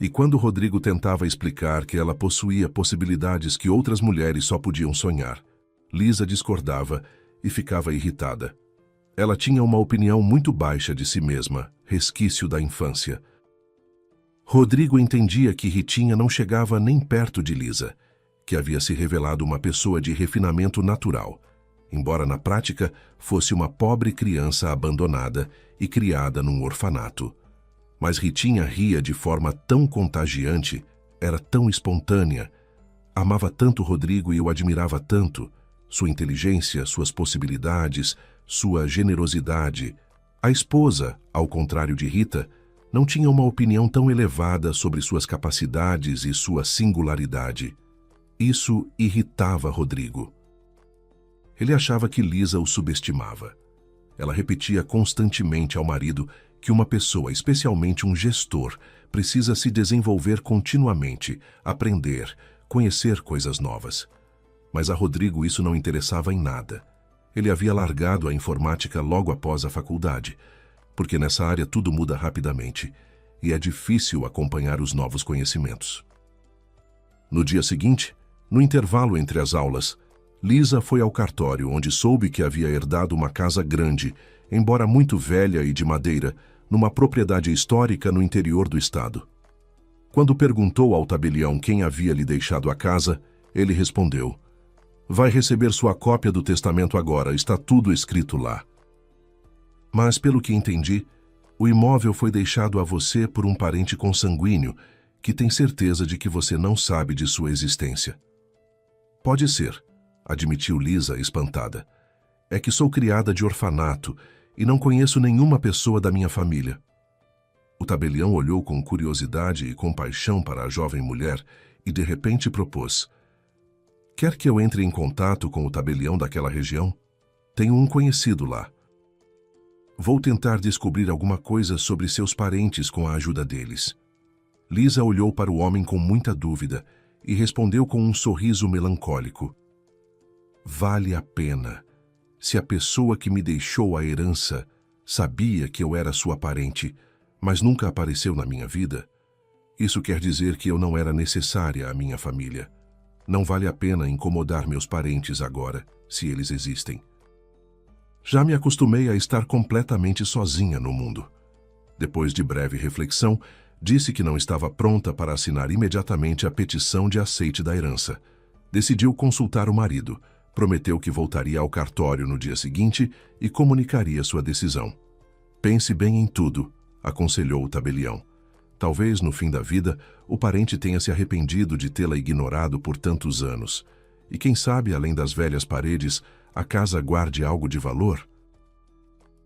E quando Rodrigo tentava explicar que ela possuía possibilidades que outras mulheres só podiam sonhar, Lisa discordava e ficava irritada. Ela tinha uma opinião muito baixa de si mesma, resquício da infância. Rodrigo entendia que Ritinha não chegava nem perto de Lisa, que havia se revelado uma pessoa de refinamento natural, embora na prática fosse uma pobre criança abandonada e criada num orfanato. Mas Ritinha ria de forma tão contagiante, era tão espontânea, amava tanto Rodrigo e o admirava tanto, sua inteligência, suas possibilidades, sua generosidade. A esposa, ao contrário de Rita, não tinha uma opinião tão elevada sobre suas capacidades e sua singularidade. Isso irritava Rodrigo. Ele achava que Lisa o subestimava. Ela repetia constantemente ao marido que uma pessoa, especialmente um gestor, precisa se desenvolver continuamente, aprender, conhecer coisas novas. Mas a Rodrigo isso não interessava em nada. Ele havia largado a informática logo após a faculdade, porque nessa área tudo muda rapidamente e é difícil acompanhar os novos conhecimentos. No dia seguinte, no intervalo entre as aulas, Lisa foi ao cartório, onde soube que havia herdado uma casa grande, embora muito velha e de madeira, numa propriedade histórica no interior do estado. Quando perguntou ao tabelião quem havia lhe deixado a casa, ele respondeu: "Vai receber sua cópia do testamento agora, está tudo escrito lá." Mas, pelo que entendi, o imóvel foi deixado a você por um parente consanguíneo que tem certeza de que você não sabe de sua existência. Pode ser, admitiu Lisa, espantada. É que sou criada de orfanato e não conheço nenhuma pessoa da minha família. O tabelião olhou com curiosidade e compaixão para a jovem mulher e de repente propôs: "Quer que eu entre em contato com o tabelião daquela região? Tenho um conhecido lá. Vou tentar descobrir alguma coisa sobre seus parentes com a ajuda deles." Lisa olhou para o homem com muita dúvida e respondeu com um sorriso melancólico: "Vale a pena. Se a pessoa que me deixou a herança sabia que eu era sua parente, mas nunca apareceu na minha vida, Isso quer dizer que eu não era necessária à minha família. Não vale a pena incomodar meus parentes agora, se eles existem. Já me acostumei a estar completamente sozinha no mundo. Depois de breve reflexão, disse que não estava pronta para assinar imediatamente a petição de aceite da herança. Decidiu consultar o marido, prometeu que voltaria ao cartório no dia seguinte e comunicaria sua decisão. Pense bem em tudo, aconselhou o tabelião. Talvez, no fim da vida, o parente tenha se arrependido de tê-la ignorado por tantos anos. E quem sabe, além das velhas paredes, a casa guarde algo de valor?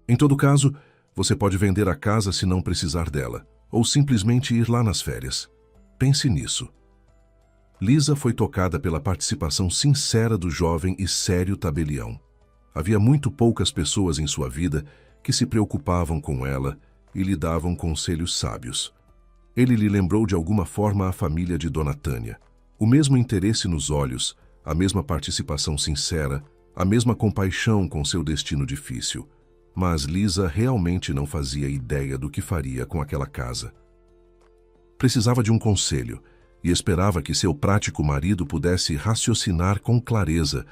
Em todo caso, você pode vender a casa se não precisar dela, ou simplesmente ir lá nas férias. Pense nisso. Lisa foi tocada pela participação sincera do jovem e sério tabelião. Havia muito poucas pessoas em sua vida que se preocupavam com ela e lhe davam conselhos sábios. Ele lhe lembrou de alguma forma a família de Dona Tânia. O mesmo interesse nos olhos, a mesma participação sincera, a mesma compaixão com seu destino difícil. Mas Lisa realmente não fazia ideia do que faria com aquela casa. Precisava de um conselho e esperava que seu prático marido pudesse raciocinar com clareza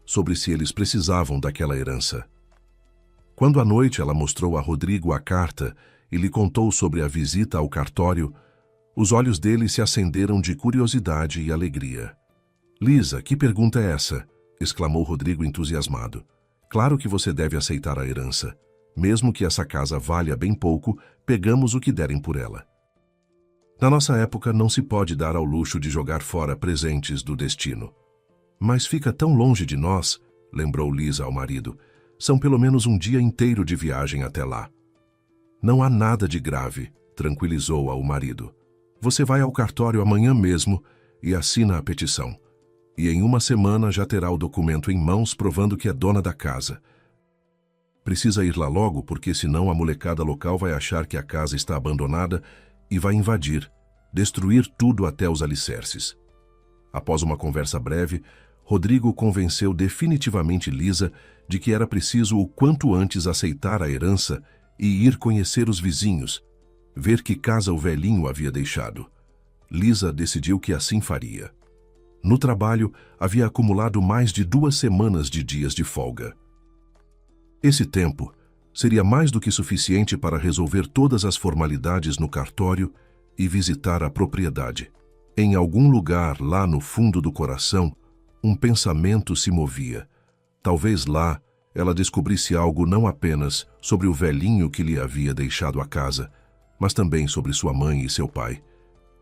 sobre se eles precisavam daquela herança. Quando à noite ela mostrou a Rodrigo a carta e lhe contou sobre a visita ao cartório, os olhos dele se acenderam de curiosidade e alegria. "Lisa, que pergunta é essa?" exclamou Rodrigo entusiasmado. "Claro que você deve aceitar a herança. Mesmo que essa casa valha bem pouco, pegamos o que derem por ela." Na nossa época não se pode dar ao luxo de jogar fora presentes do destino. "Mas fica tão longe de nós", lembrou Lisa ao marido. "São pelo menos um dia inteiro de viagem até lá." "Não há nada de grave", tranquilizou-a o marido. "Você vai ao cartório amanhã mesmo e assina a petição. E em uma semana já terá o documento em mãos provando que é dona da casa. Precisa ir lá logo porque senão a molecada local vai achar que a casa está abandonada e vai invadir, destruir tudo até os alicerces." Após uma conversa breve, Rodrigo convenceu definitivamente Lisa de que era preciso o quanto antes aceitar a herança e ir conhecer os vizinhos, ver que casa o velhinho havia deixado. Lisa decidiu que assim faria. No trabalho, havia acumulado mais de 2 semanas de dias de folga. Esse tempo seria mais do que suficiente para resolver todas as formalidades no cartório e visitar a propriedade. Em algum lugar lá no fundo do coração, um pensamento se movia. Talvez lá ela descobrisse algo não apenas sobre o velhinho que lhe havia deixado a casa, mas também sobre sua mãe e seu pai.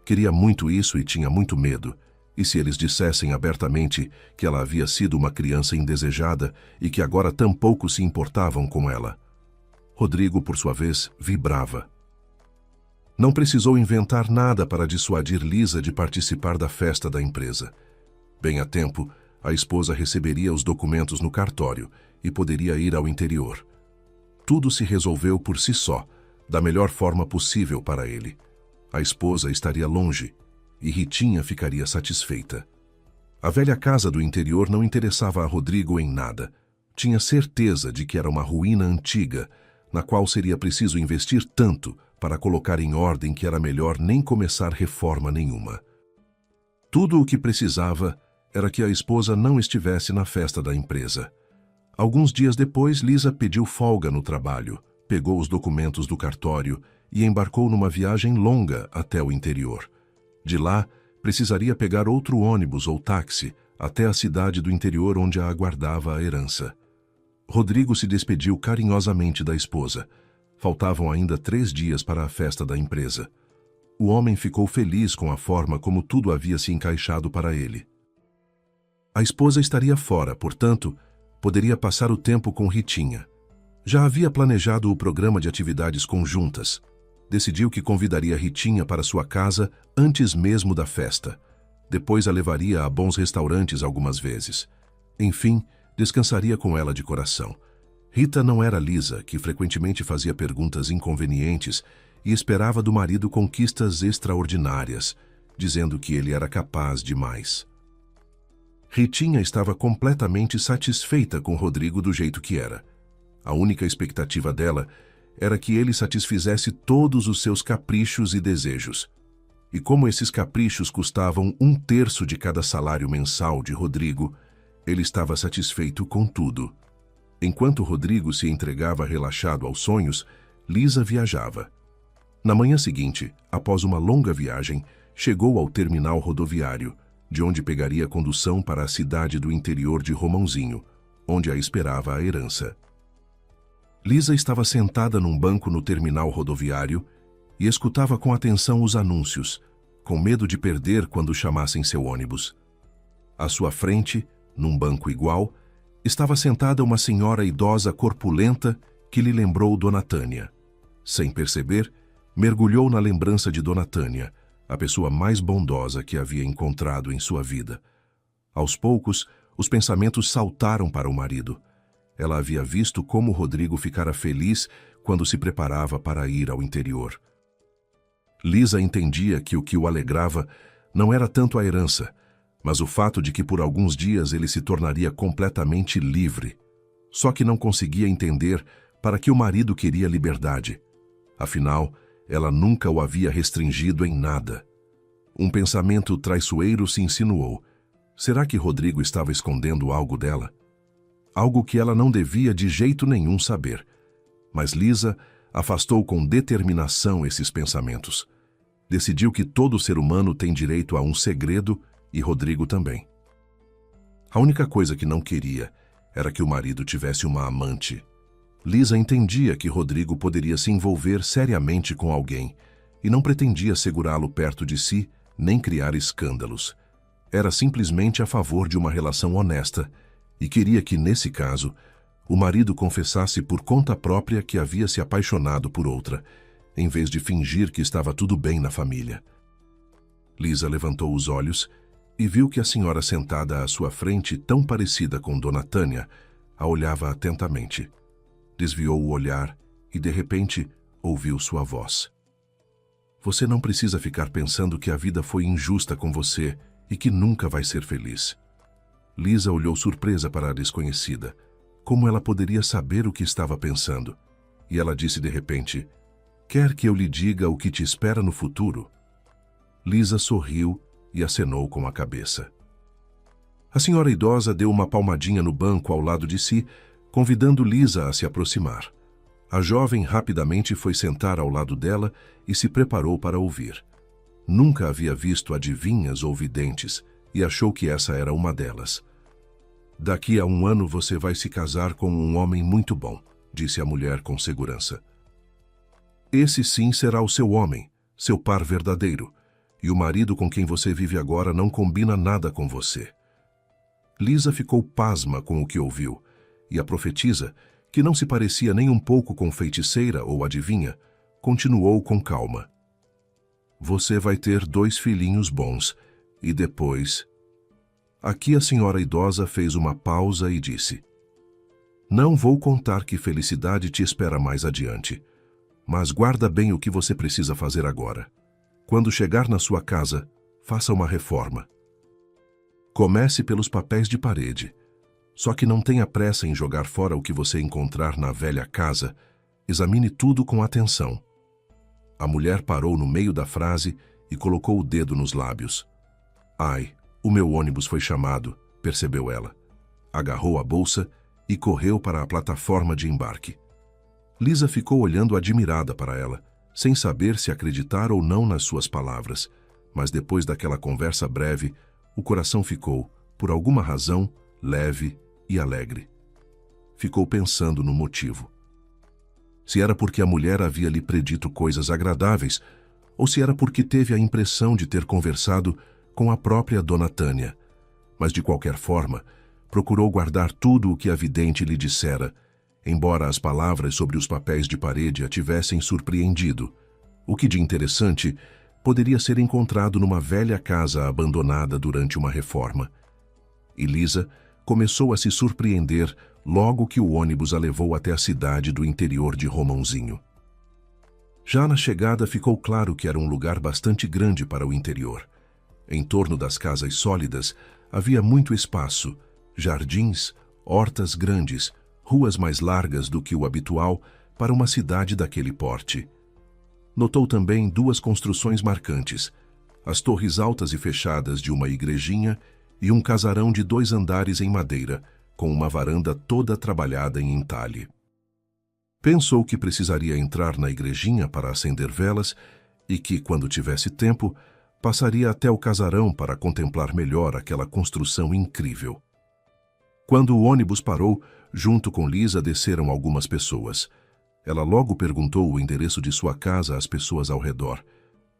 Queria muito isso e tinha muito medo. E se eles dissessem abertamente que ela havia sido uma criança indesejada e que agora tampouco se importavam com ela? Rodrigo, por sua vez, vibrava. Não precisou inventar nada para dissuadir Lisa de participar da festa da empresa. Bem a tempo, a esposa receberia os documentos no cartório e poderia ir ao interior. Tudo se resolveu por si só, da melhor forma possível para ele. A esposa estaria longe e Ritinha ficaria satisfeita. A velha casa do interior não interessava a Rodrigo em nada. Tinha certeza de que era uma ruína antiga, na qual seria preciso investir tanto para colocar em ordem que era melhor nem começar reforma nenhuma. Tudo o que precisava era que a esposa não estivesse na festa da empresa. Alguns dias depois, Lisa pediu folga no trabalho, pegou os documentos do cartório e embarcou numa viagem longa até o interior. De lá, precisaria pegar outro ônibus ou táxi até a cidade do interior onde a aguardava a herança. Rodrigo se despediu carinhosamente da esposa. Faltavam ainda 3 dias para a festa da empresa. O homem ficou feliz com a forma como tudo havia se encaixado para ele. A esposa estaria fora, portanto, poderia passar o tempo com Ritinha. Já havia planejado o programa de atividades conjuntas. Decidiu que convidaria Ritinha para sua casa antes mesmo da festa. Depois a levaria a bons restaurantes algumas vezes. Enfim, descansaria com ela de coração. Rita não era Lisa, que frequentemente fazia perguntas inconvenientes e esperava do marido conquistas extraordinárias, dizendo que ele era capaz de mais. Ritinha estava completamente satisfeita com Rodrigo do jeito que era. A única expectativa dela era que ele satisfizesse todos os seus caprichos e desejos. E como esses caprichos custavam 1/3 de cada salário mensal de Rodrigo, ele estava satisfeito com tudo. Enquanto Rodrigo se entregava relaxado aos sonhos, Lisa viajava. Na manhã seguinte, após uma longa viagem, chegou ao terminal rodoviário, de onde pegaria condução para a cidade do interior de Romãozinho, onde a esperava a herança. Lisa estava sentada num banco no terminal rodoviário e escutava com atenção os anúncios, com medo de perder quando chamassem seu ônibus. À sua frente, num banco igual, estava sentada uma senhora idosa corpulenta que lhe lembrou Dona Tânia. Sem perceber, mergulhou na lembrança de Dona Tânia, a pessoa mais bondosa que havia encontrado em sua vida. Aos poucos, os pensamentos saltaram para o marido. Ela havia visto como Rodrigo ficara feliz quando se preparava para ir ao interior. Lisa entendia que o que o alegrava não era tanto a herança, mas o fato de que por alguns dias ele se tornaria completamente livre. Só que não conseguia entender para que o marido queria liberdade. Afinal, ela nunca o havia restringido em nada. Um pensamento traiçoeiro se insinuou. Será que Rodrigo estava escondendo algo dela? Algo que ela não devia de jeito nenhum saber. Mas Lisa afastou com determinação esses pensamentos. Decidiu que todo ser humano tem direito a um segredo e Rodrigo também. A única coisa que não queria era que o marido tivesse uma amante. Lisa entendia que Rodrigo poderia se envolver seriamente com alguém e não pretendia segurá-lo perto de si nem criar escândalos. Era simplesmente a favor de uma relação honesta e queria que, nesse caso, o marido confessasse por conta própria que havia se apaixonado por outra, em vez de fingir que estava tudo bem na família. Lisa levantou os olhos e viu que a senhora sentada à sua frente, tão parecida com Dona Tânia, a olhava atentamente. Desviou o olhar e, de repente, ouviu sua voz. Você não precisa ficar pensando que a vida foi injusta com você e que nunca vai ser feliz. Lisa olhou surpresa para a desconhecida. Como ela poderia saber o que estava pensando? E ela disse de repente, quer que eu lhe diga o que te espera no futuro? Lisa sorriu e acenou com a cabeça. A senhora idosa deu uma palmadinha no banco ao lado de si, convidando Lisa a se aproximar. A jovem rapidamente foi sentar ao lado dela e se preparou para ouvir. Nunca havia visto adivinhas ou videntes e achou que essa era uma delas. Daqui a 1 ano você vai se casar com um homem muito bom, disse a mulher com segurança. Esse sim será o seu homem, seu par verdadeiro, e o marido com quem você vive agora não combina nada com você. Lisa ficou pasma com o que ouviu, e a profetisa, que não se parecia nem um pouco com feiticeira ou adivinha, continuou com calma. Você vai ter 2 filhinhos bons, e depois... Aqui a senhora idosa fez uma pausa e disse, não vou contar que felicidade te espera mais adiante, mas guarda bem o que você precisa fazer agora. Quando chegar na sua casa, faça uma reforma. Comece pelos papéis de parede. Só que não tenha pressa em jogar fora o que você encontrar na velha casa. Examine tudo com atenção. A mulher parou no meio da frase e colocou o dedo nos lábios. Ai, o meu ônibus foi chamado, percebeu ela. Agarrou a bolsa e correu para a plataforma de embarque. Lisa ficou olhando admirada para ela, sem saber se acreditar ou não nas suas palavras. Mas depois daquela conversa breve, o coração ficou, por alguma razão, leve e alegre. Ficou pensando no motivo. Se era porque a mulher havia lhe predito coisas agradáveis, ou se era porque teve a impressão de ter conversado com a própria Dona Tânia. Mas, de qualquer forma, procurou guardar tudo o que a vidente lhe dissera, embora as palavras sobre os papéis de parede a tivessem surpreendido. O que de interessante poderia ser encontrado numa velha casa abandonada durante uma reforma. E Lisa começou a se surpreender logo que o ônibus a levou até a cidade do interior de Romãozinho. Já na chegada ficou claro que era um lugar bastante grande para o interior. Em torno das casas sólidas havia muito espaço, jardins, hortas grandes, ruas mais largas do que o habitual para uma cidade daquele porte. Notou também 2 construções marcantes, as torres altas e fechadas de uma igrejinha e um casarão de 2 andares em madeira, com uma varanda toda trabalhada em entalhe. Pensou que precisaria entrar na igrejinha para acender velas e que, quando tivesse tempo, passaria até o casarão para contemplar melhor aquela construção incrível. Quando o ônibus parou, junto com Lisa desceram algumas pessoas. Ela logo perguntou o endereço de sua casa às pessoas ao redor,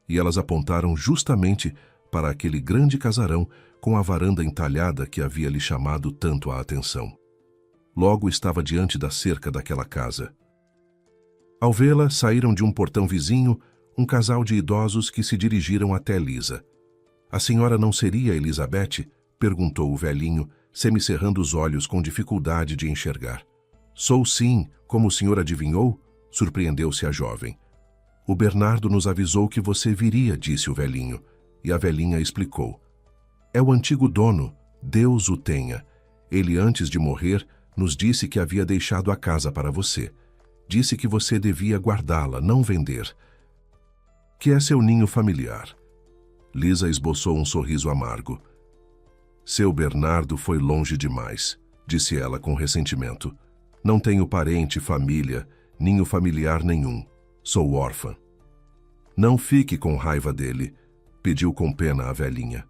e elas apontaram justamente para aquele grande casarão com a varanda entalhada que havia lhe chamado tanto a atenção. Logo estava diante da cerca daquela casa. Ao vê-la, saíram de um portão vizinho um casal de idosos que se dirigiram até Lisa. "A senhora não seria Elizabeth?" perguntou o velhinho, semicerrando os olhos com dificuldade de enxergar. "Sou sim, como o senhor adivinhou?" surpreendeu-se a jovem. "O Bernardo nos avisou que você viria", disse o velhinho, e a velhinha explicou. "É o antigo dono, Deus o tenha. Ele, antes de morrer, nos disse que havia deixado a casa para você. Disse que você devia guardá-la, não vender. Que é seu ninho familiar." Lisa esboçou um sorriso amargo. "Seu Bernardo foi longe demais", disse ela com ressentimento. "Não tenho parente, família, ninho familiar nenhum. Sou órfã." "Não fique com raiva dele", pediu com pena a velhinha.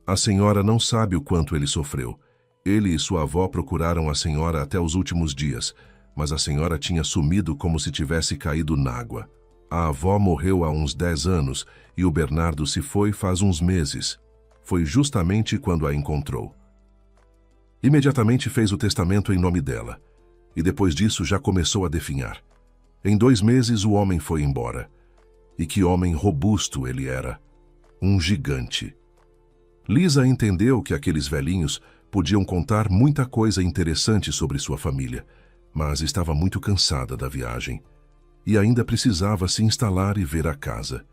"A senhora não sabe o quanto ele sofreu. Ele e sua avó procuraram a senhora até os últimos dias, mas a senhora tinha sumido como se tivesse caído n'água. A avó morreu há uns 10 anos e o Bernardo se foi faz uns meses. Foi justamente quando a encontrou. Imediatamente fez o testamento em nome dela, e depois disso já começou a definhar. Em 2 meses o homem foi embora. E que homem robusto ele era. Um gigante." Lisa entendeu que aqueles velhinhos podiam contar muita coisa interessante sobre sua família, mas estava muito cansada da viagem. E ainda precisava se instalar e ver a casa.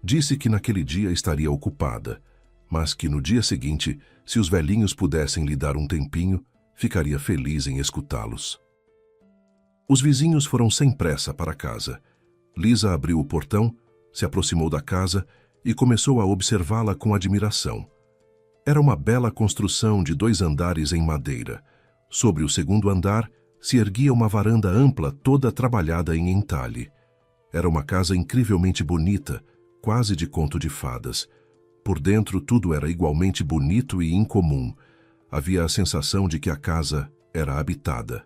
Disse que naquele dia estaria ocupada, mas que no dia seguinte, se os velhinhos pudessem lhe dar um tempinho, ficaria feliz em escutá-los. Os vizinhos foram sem pressa para casa. Lisa abriu o portão, se aproximou da casa e começou a observá-la com admiração. Era uma bela construção de 2 andares em madeira. Sobre o segundo andar se erguia uma varanda ampla toda trabalhada em entalhe. Era uma casa incrivelmente bonita, quase de conto de fadas. Por dentro tudo era igualmente bonito e incomum. Havia a sensação de que a casa era habitada.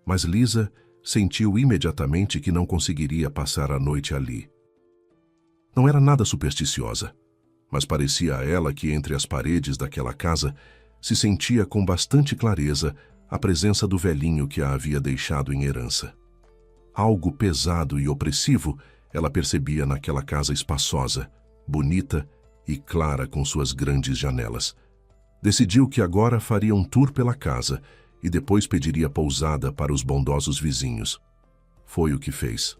Mas Lisa sentiu imediatamente que não conseguiria passar a noite ali. Não era nada supersticiosa, mas parecia a ela que entre as paredes daquela casa se sentia com bastante clareza a presença do velhinho que a havia deixado em herança. Algo pesado e opressivo ela percebia naquela casa espaçosa, bonita e clara com suas grandes janelas. Decidiu que agora faria um tour pela casa e depois pediria pousada para os bondosos vizinhos. Foi o que fez.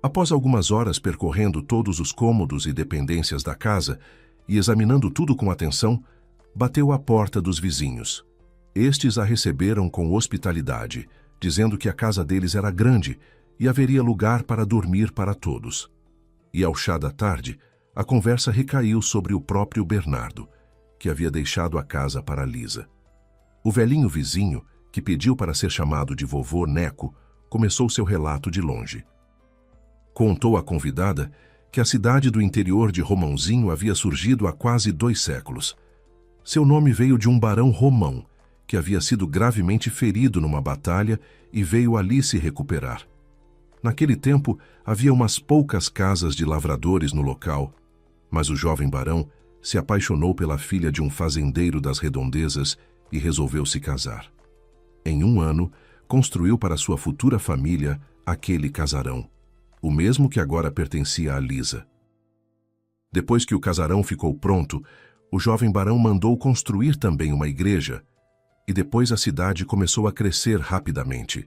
Após algumas horas percorrendo todos os cômodos e dependências da casa e examinando tudo com atenção, bateu à porta dos vizinhos. Estes a receberam com hospitalidade, dizendo que a casa deles era grande e haveria lugar para dormir para todos. E ao chá da tarde, a conversa recaiu sobre o próprio Bernardo, que havia deixado a casa para Lisa. O velhinho vizinho, que pediu para ser chamado de vovô Neco, começou seu relato de longe. Contou à convidada que a cidade do interior de Romãozinho havia surgido há quase 2 séculos. Seu nome veio de um barão Romão, que havia sido gravemente ferido numa batalha e veio ali se recuperar. Naquele tempo, havia umas poucas casas de lavradores no local, mas o jovem barão se apaixonou pela filha de um fazendeiro das redondezas e resolveu se casar. Em 1 ano, construiu para sua futura família aquele casarão, o mesmo que agora pertencia a Lisa. Depois que o casarão ficou pronto, o jovem barão mandou construir também uma igreja, e depois a cidade começou a crescer rapidamente.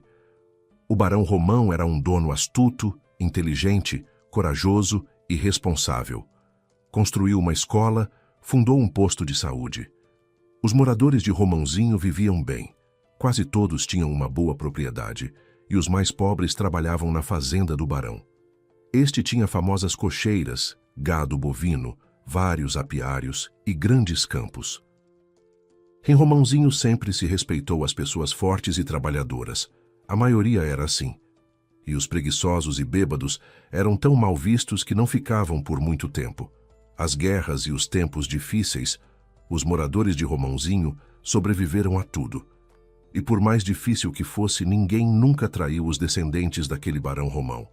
O barão Romão era um dono astuto, inteligente, corajoso e responsável. Construiu uma escola, fundou um posto de saúde. Os moradores de Romãozinho viviam bem. Quase todos tinham uma boa propriedade, e os mais pobres trabalhavam na fazenda do barão. Este tinha famosas cocheiras, gado bovino, vários apiários e grandes campos. Em Romãozinho sempre se respeitou as pessoas fortes e trabalhadoras. A maioria era assim. E os preguiçosos e bêbados eram tão mal vistos que não ficavam por muito tempo. As guerras e os tempos difíceis, os moradores de Romãozinho sobreviveram a tudo. E por mais difícil que fosse, ninguém nunca traiu os descendentes daquele barão Romão.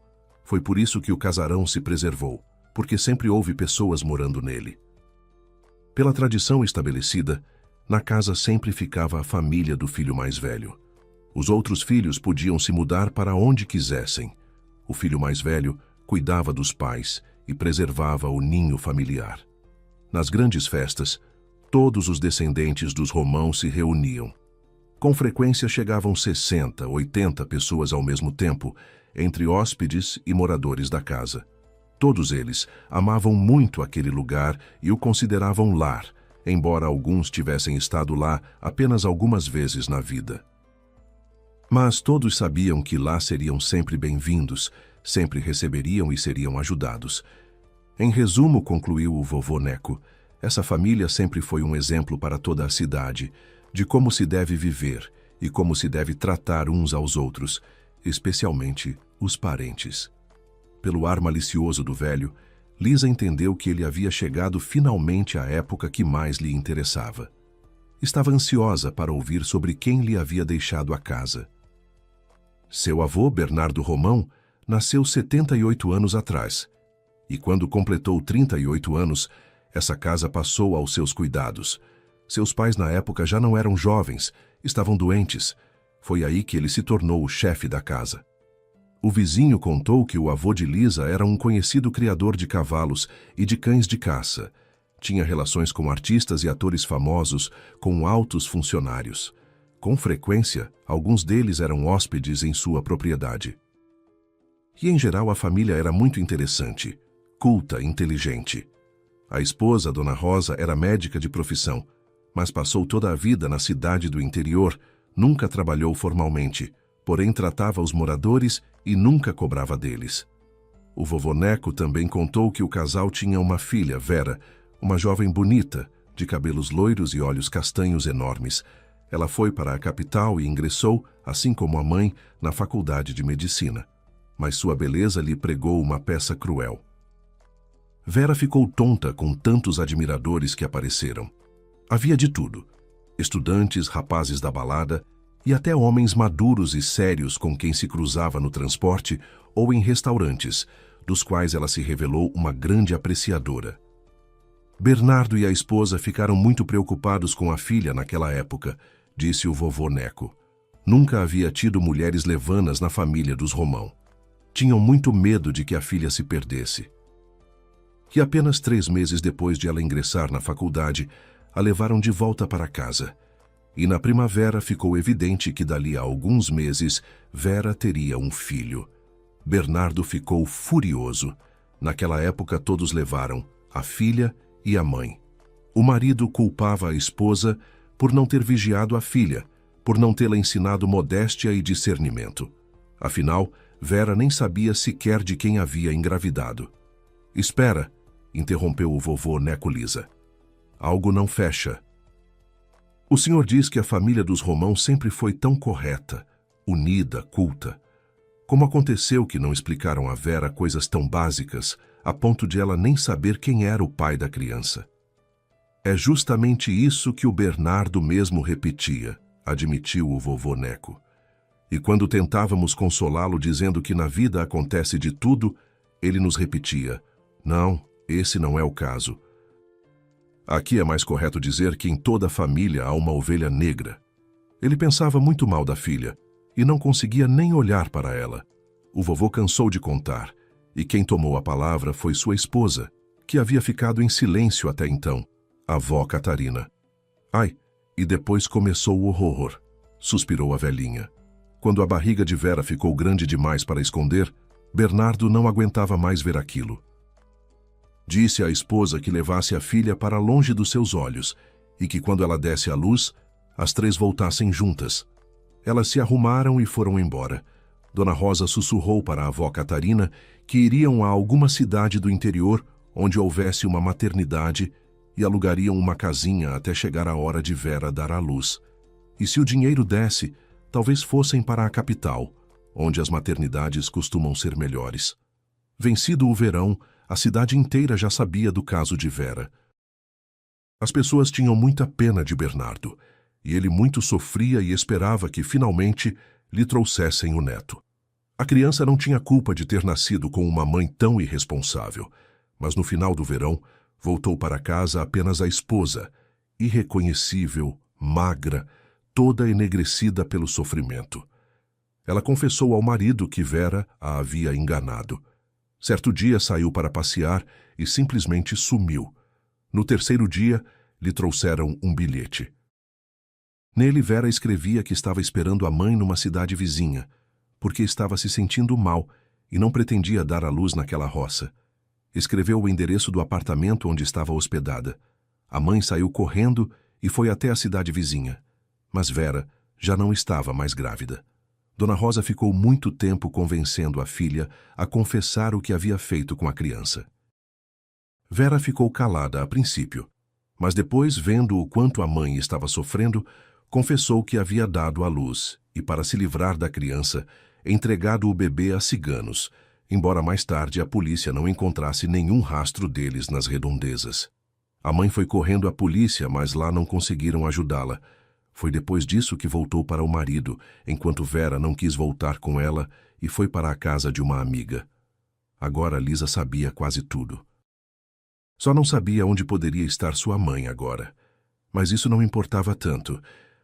Foi por isso que o casarão se preservou, porque sempre houve pessoas morando nele. Pela tradição estabelecida, na casa sempre ficava a família do filho mais velho. Os outros filhos podiam se mudar para onde quisessem. O filho mais velho cuidava dos pais e preservava o ninho familiar. Nas grandes festas, todos os descendentes dos Romão se reuniam. Com frequência chegavam 60, 80 pessoas ao mesmo tempo, entre hóspedes e moradores da casa. Todos eles amavam muito aquele lugar e o consideravam lar, embora alguns tivessem estado lá apenas algumas vezes na vida. Mas todos sabiam que lá seriam sempre bem-vindos, sempre receberiam e seriam ajudados. Em resumo, concluiu o vovô Neco, essa família sempre foi um exemplo para toda a cidade, de como se deve viver e como se deve tratar uns aos outros, especialmente os parentes. Pelo ar malicioso do velho, Lisa entendeu que ele havia chegado finalmente à época que mais lhe interessava. Estava ansiosa para ouvir sobre quem lhe havia deixado a casa. Seu avô, Bernardo Romão, nasceu 78 anos atrás, e quando completou 38 anos, essa casa passou aos seus cuidados. Seus pais na época já não eram jovens, estavam doentes. Foi aí que ele se tornou o chefe da casa. O vizinho contou que o avô de Lisa era um conhecido criador de cavalos e de cães de caça. Tinha relações com artistas e atores famosos, com altos funcionários. Com frequência, alguns deles eram hóspedes em sua propriedade. E, em geral, a família era muito interessante, culta, inteligente. A esposa, Dona Rosa, era médica de profissão, mas passou toda a vida na cidade do interior, nunca trabalhou formalmente, porém tratava os moradores e nunca cobrava deles. O vovô Neco também contou que o casal tinha uma filha, Vera, uma jovem bonita, de cabelos loiros e olhos castanhos enormes. Ela foi para a capital e ingressou, assim como a mãe, na faculdade de medicina. Mas sua beleza lhe pregou uma peça cruel. Vera ficou tonta com tantos admiradores que apareceram. Havia de tudo: estudantes, rapazes da balada e até homens maduros e sérios com quem se cruzava no transporte ou em restaurantes, dos quais ela se revelou uma grande apreciadora. Bernardo e a esposa ficaram muito preocupados com a filha naquela época, disse o vovô Neco. Nunca havia tido mulheres levanas na família dos Romão. Tinham muito medo de que a filha se perdesse. E apenas 3 meses depois de ela ingressar na faculdade, a levaram de volta para casa. E na primavera ficou evidente que dali a alguns meses Vera teria um filho. Bernardo ficou furioso. Naquela época todos levaram a filha e a mãe. O marido culpava a esposa por não ter vigiado a filha, por não tê-la ensinado modéstia e discernimento. Afinal, Vera nem sabia sequer de quem havia engravidado. Espera, interrompeu o vovô Neco Lisa. Algo não fecha. O senhor diz que a família dos Romão sempre foi tão correta, unida, culta. Como aconteceu que não explicaram a Vera coisas tão básicas, a ponto de ela nem saber quem era o pai da criança? É justamente isso que o Bernardo mesmo repetia, admitiu o vovô Neco. E quando tentávamos consolá-lo dizendo que na vida acontece de tudo, ele nos repetia: não, esse não é o caso. Aqui é mais correto dizer que em toda a família há uma ovelha negra. Ele pensava muito mal da filha e não conseguia nem olhar para ela. O vovô cansou de contar, e quem tomou a palavra foi sua esposa, que havia ficado em silêncio até então, a avó Catarina. Ai, e depois começou o horror, suspirou a velhinha. Quando a barriga de Vera ficou grande demais para esconder, Bernardo não aguentava mais ver aquilo. Disse à esposa que levasse a filha para longe dos seus olhos e que quando ela desse à luz, as 3 voltassem juntas. Elas se arrumaram e foram embora. Dona Rosa sussurrou para a avó Catarina que iriam a alguma cidade do interior onde houvesse uma maternidade e alugariam uma casinha até chegar a hora de Vera dar à luz. E se o dinheiro desse, talvez fossem para a capital, onde as maternidades costumam ser melhores. Vencido o verão, a cidade inteira já sabia do caso de Vera. As pessoas tinham muita pena de Bernardo, e ele muito sofria e esperava que, finalmente, lhe trouxessem o neto. A criança não tinha culpa de ter nascido com uma mãe tão irresponsável, mas no final do verão, voltou para casa apenas a esposa, irreconhecível, magra, toda enegrecida pelo sofrimento. Ela confessou ao marido que Vera a havia enganado. Certo dia saiu para passear e simplesmente sumiu. No terceiro dia, lhe trouxeram um bilhete. Nele, Vera escrevia que estava esperando a mãe numa cidade vizinha, porque estava se sentindo mal e não pretendia dar à luz naquela roça. Escreveu o endereço do apartamento onde estava hospedada. A mãe saiu correndo e foi até a cidade vizinha. Mas Vera já não estava mais grávida. Dona Rosa ficou muito tempo convencendo a filha a confessar o que havia feito com a criança. Vera ficou calada a princípio, mas depois, vendo o quanto a mãe estava sofrendo, confessou que havia dado à luz e, para se livrar da criança, entregado o bebê a ciganos, embora mais tarde a polícia não encontrasse nenhum rastro deles nas redondezas. A mãe foi correndo à polícia, mas lá não conseguiram ajudá-la. Foi depois disso que voltou para o marido, enquanto Vera não quis voltar com ela e foi para a casa de uma amiga. Agora Lisa sabia quase tudo. Só não sabia onde poderia estar sua mãe agora. Mas isso não importava tanto.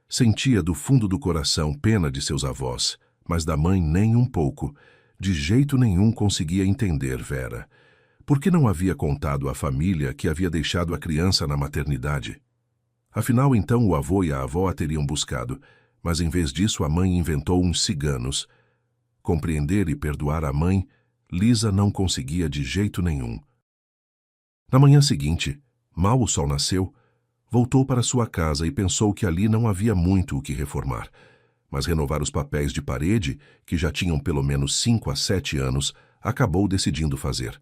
Sentia do fundo do coração pena de seus avós, mas da mãe nem um pouco. De jeito nenhum conseguia entender Vera. Por que não havia contado à família que havia deixado a criança na maternidade? Afinal, então, o avô e a avó a teriam buscado, mas em vez disso a mãe inventou uns ciganos. Compreender e perdoar a mãe, Lisa não conseguia de jeito nenhum. Na manhã seguinte, mal o sol nasceu, voltou para sua casa e pensou que ali não havia muito o que reformar, mas renovar os papéis de parede, que já tinham pelo menos 5 a 7 anos, acabou decidindo fazer.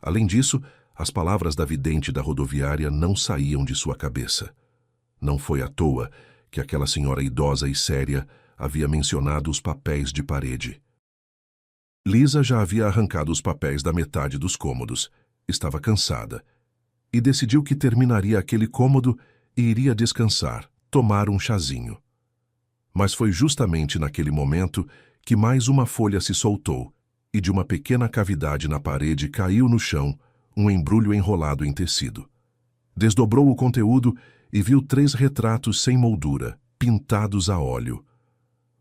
Além disso, as palavras da vidente da rodoviária não saíam de sua cabeça. Não foi à toa que aquela senhora idosa e séria havia mencionado os papéis de parede. Lisa já havia arrancado os papéis da metade dos cômodos. Estava cansada e decidiu que terminaria aquele cômodo e iria descansar, tomar um chazinho. Mas foi justamente naquele momento que mais uma folha se soltou e de uma pequena cavidade na parede caiu no chão um embrulho enrolado em tecido. Desdobrou o conteúdo e viu 3 retratos sem moldura, pintados a óleo.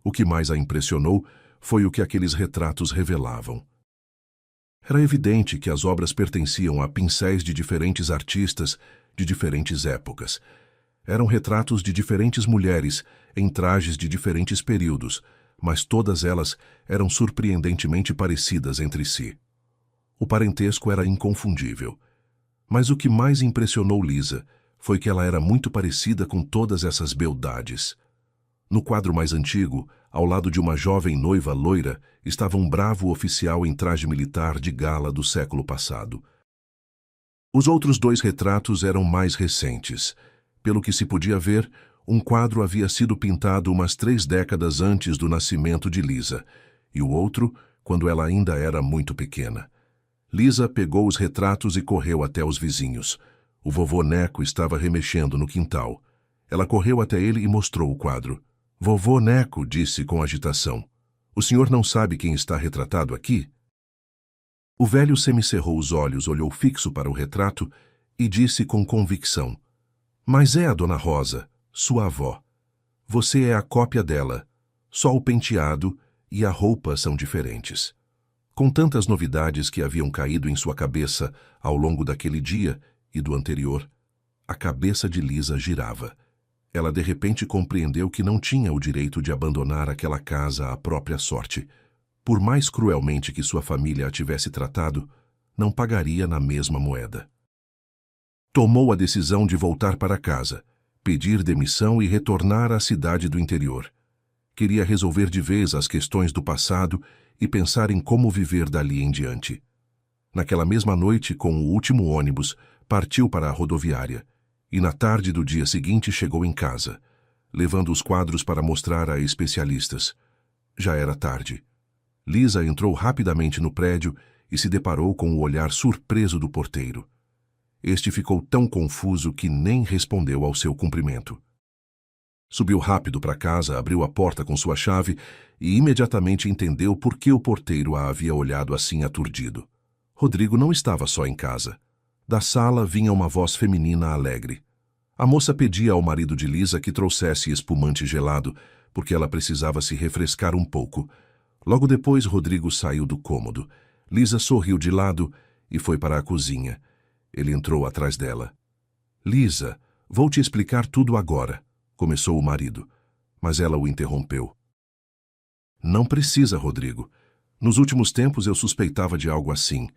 O que mais a impressionou foi o que aqueles retratos revelavam. Era evidente que as obras pertenciam a pincéis de diferentes artistas de diferentes épocas. Eram retratos de diferentes mulheres, em trajes de diferentes períodos, mas todas elas eram surpreendentemente parecidas entre si. O parentesco era inconfundível. Mas o que mais impressionou Lisa foi que ela era muito parecida com todas essas beldades. No quadro mais antigo, ao lado de uma jovem noiva loira, estava um bravo oficial em traje militar de gala do século passado. Os outros 2 retratos eram mais recentes. Pelo que se podia ver, um quadro havia sido pintado umas 3 décadas antes do nascimento de Lisa, e o outro, quando ela ainda era muito pequena. Lisa pegou os retratos e correu até os vizinhos. O vovô Neco estava remexendo no quintal. Ela correu até ele e mostrou o quadro. Vovô Neco, disse com agitação, o senhor não sabe quem está retratado aqui? O velho semicerrou os olhos, olhou fixo para o retrato e disse com convicção, mas é a Dona Rosa, sua avó. Você é a cópia dela. Só o penteado e a roupa são diferentes. Com tantas novidades que haviam caído em sua cabeça ao longo daquele dia e do anterior, a cabeça de Lisa girava. Ela de repente compreendeu que não tinha o direito de abandonar aquela casa à própria sorte. Por mais cruelmente que sua família a tivesse tratado, não pagaria na mesma moeda. Tomou a decisão de voltar para casa, pedir demissão e retornar à cidade do interior. Queria resolver de vez as questões do passado e pensar em como viver dali em diante. Naquela mesma noite, com o último ônibus, partiu para a rodoviária e na tarde do dia seguinte chegou em casa, levando os quadros para mostrar a especialistas. Já era tarde. Lisa entrou rapidamente no prédio e se deparou com o olhar surpreso do porteiro. Este ficou tão confuso que nem respondeu ao seu cumprimento. Subiu rápido para casa, abriu a porta com sua chave e imediatamente entendeu por que o porteiro a havia olhado assim aturdido. Rodrigo não estava só em casa. Da sala vinha uma voz feminina alegre. A moça pedia ao marido de Lisa que trouxesse espumante gelado, porque ela precisava se refrescar um pouco. Logo depois, Rodrigo saiu do cômodo. Lisa sorriu de lado e foi para a cozinha. Ele entrou atrás dela. Lisa, vou te explicar tudo agora, começou o marido, mas ela o interrompeu. Não precisa, Rodrigo. Nos últimos tempos eu suspeitava de algo assim,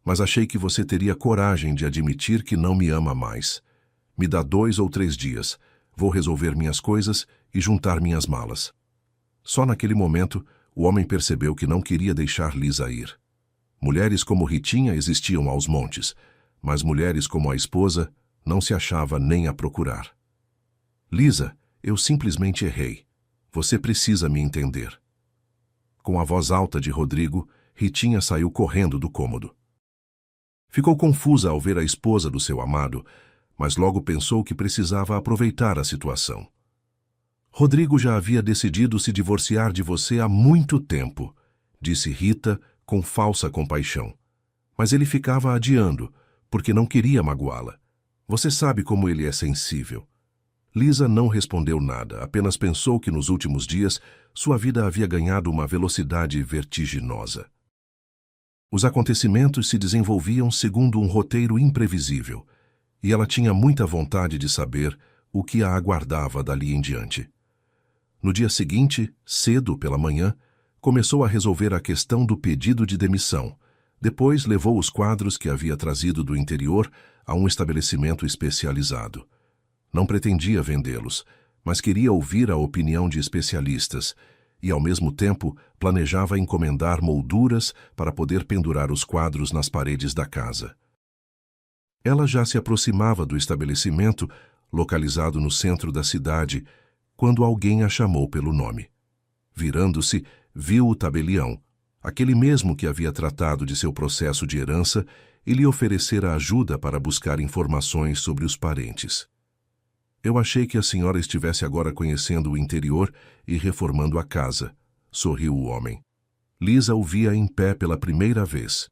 mas achei que você teria coragem de admitir que não me ama mais. Me dá 2 ou 3 dias. Vou resolver minhas coisas e juntar minhas malas. Só naquele momento, o homem percebeu que não queria deixar Lisa ir. Mulheres como Ritinha existiam aos montes, mas mulheres como a esposa não se achava nem a procurar. Lisa, eu simplesmente errei. Você precisa me entender. Com a voz alta de Rodrigo, Ritinha saiu correndo do cômodo. Ficou confusa ao ver a esposa do seu amado, mas logo pensou que precisava aproveitar a situação. Rodrigo já havia decidido se divorciar de você há muito tempo, disse Rita com falsa compaixão. Mas ele ficava adiando, porque não queria magoá-la. Você sabe como ele é sensível. Lisa não respondeu nada, apenas pensou que nos últimos dias sua vida havia ganhado uma velocidade vertiginosa. Os acontecimentos se desenvolviam segundo um roteiro imprevisível, e ela tinha muita vontade de saber o que a aguardava dali em diante. No dia seguinte, cedo pela manhã, começou a resolver a questão do pedido de demissão. Depois levou os quadros que havia trazido do interior a um estabelecimento especializado. Não pretendia vendê-los, mas queria ouvir a opinião de especialistas e, ao mesmo tempo, planejava encomendar molduras para poder pendurar os quadros nas paredes da casa. Ela já se aproximava do estabelecimento, localizado no centro da cidade, quando alguém a chamou pelo nome. Virando-se, viu o tabelião, aquele mesmo que havia tratado de seu processo de herança e lhe oferecera ajuda para buscar informações sobre os parentes. Eu achei que a senhora estivesse agora conhecendo o interior e reformando a casa, sorriu o homem. Lisa o via em pé pela primeira vez.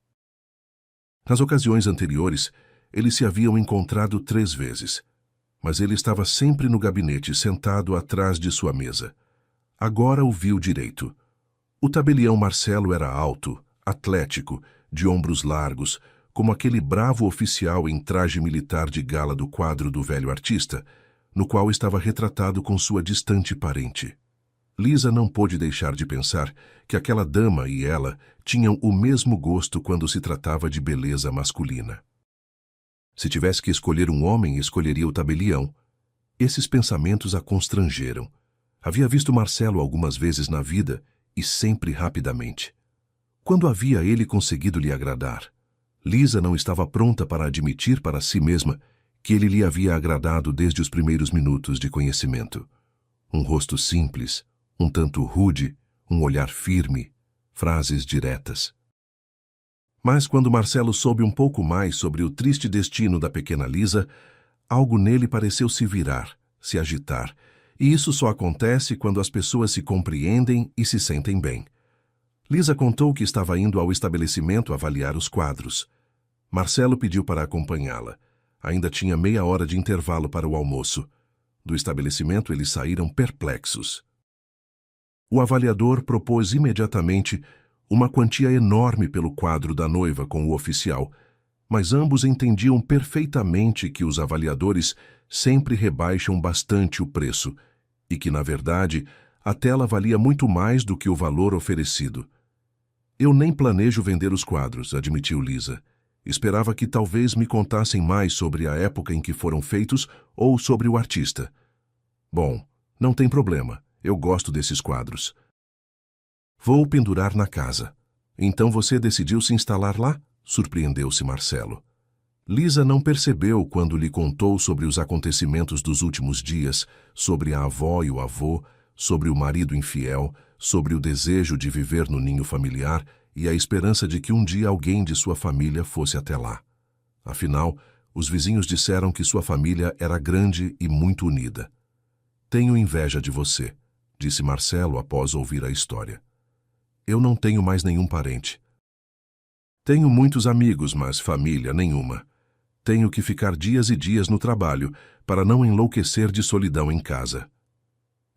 Nas ocasiões anteriores, eles se haviam encontrado 3 vezes, mas ele estava sempre no gabinete, sentado atrás de sua mesa. Agora o viu direito. O tabelião Marcelo era alto, atlético, de ombros largos, como aquele bravo oficial em traje militar de gala do quadro do velho artista, no qual estava retratado com sua distante parente. Lisa não pôde deixar de pensar que aquela dama e ela tinham o mesmo gosto quando se tratava de beleza masculina. Se tivesse que escolher um homem, escolheria o tabelião. Esses pensamentos a constrangeram. Havia visto Marcelo algumas vezes na vida e sempre rapidamente. Quando havia ele conseguido lhe agradar? Lisa não estava pronta para admitir para si mesma que ele lhe havia agradado desde os primeiros minutos de conhecimento. Um rosto simples, um tanto rude, um olhar firme, frases diretas. Mas quando Marcelo soube um pouco mais sobre o triste destino da pequena Lisa, algo nele pareceu se virar, se agitar, e isso só acontece quando as pessoas se compreendem e se sentem bem. Lisa contou que estava indo ao estabelecimento avaliar os quadros. Marcelo pediu para acompanhá-la. Ainda tinha meia hora de intervalo para o almoço. Do estabelecimento eles saíram perplexos. O avaliador propôs imediatamente uma quantia enorme pelo quadro da noiva com o oficial, mas ambos entendiam perfeitamente que os avaliadores sempre rebaixam bastante o preço e que, na verdade, a tela valia muito mais do que o valor oferecido. Eu nem planejo vender os quadros, admitiu Lisa. Esperava que talvez me contassem mais sobre a época em que foram feitos ou sobre o artista. Bom, não tem problema. Eu gosto desses quadros. Vou pendurar na casa. Então você decidiu se instalar lá? Surpreendeu-se Marcelo. Lisa não percebeu quando lhe contou sobre os acontecimentos dos últimos dias, sobre a avó e o avô, sobre o marido infiel, sobre o desejo de viver no ninho familiar e a esperança de que um dia alguém de sua família fosse até lá. Afinal, os vizinhos disseram que sua família era grande e muito unida. "Tenho inveja de você", disse Marcelo após ouvir a história. "Eu não tenho mais nenhum parente. Tenho muitos amigos, mas família nenhuma. Tenho que ficar dias e dias no trabalho para não enlouquecer de solidão em casa."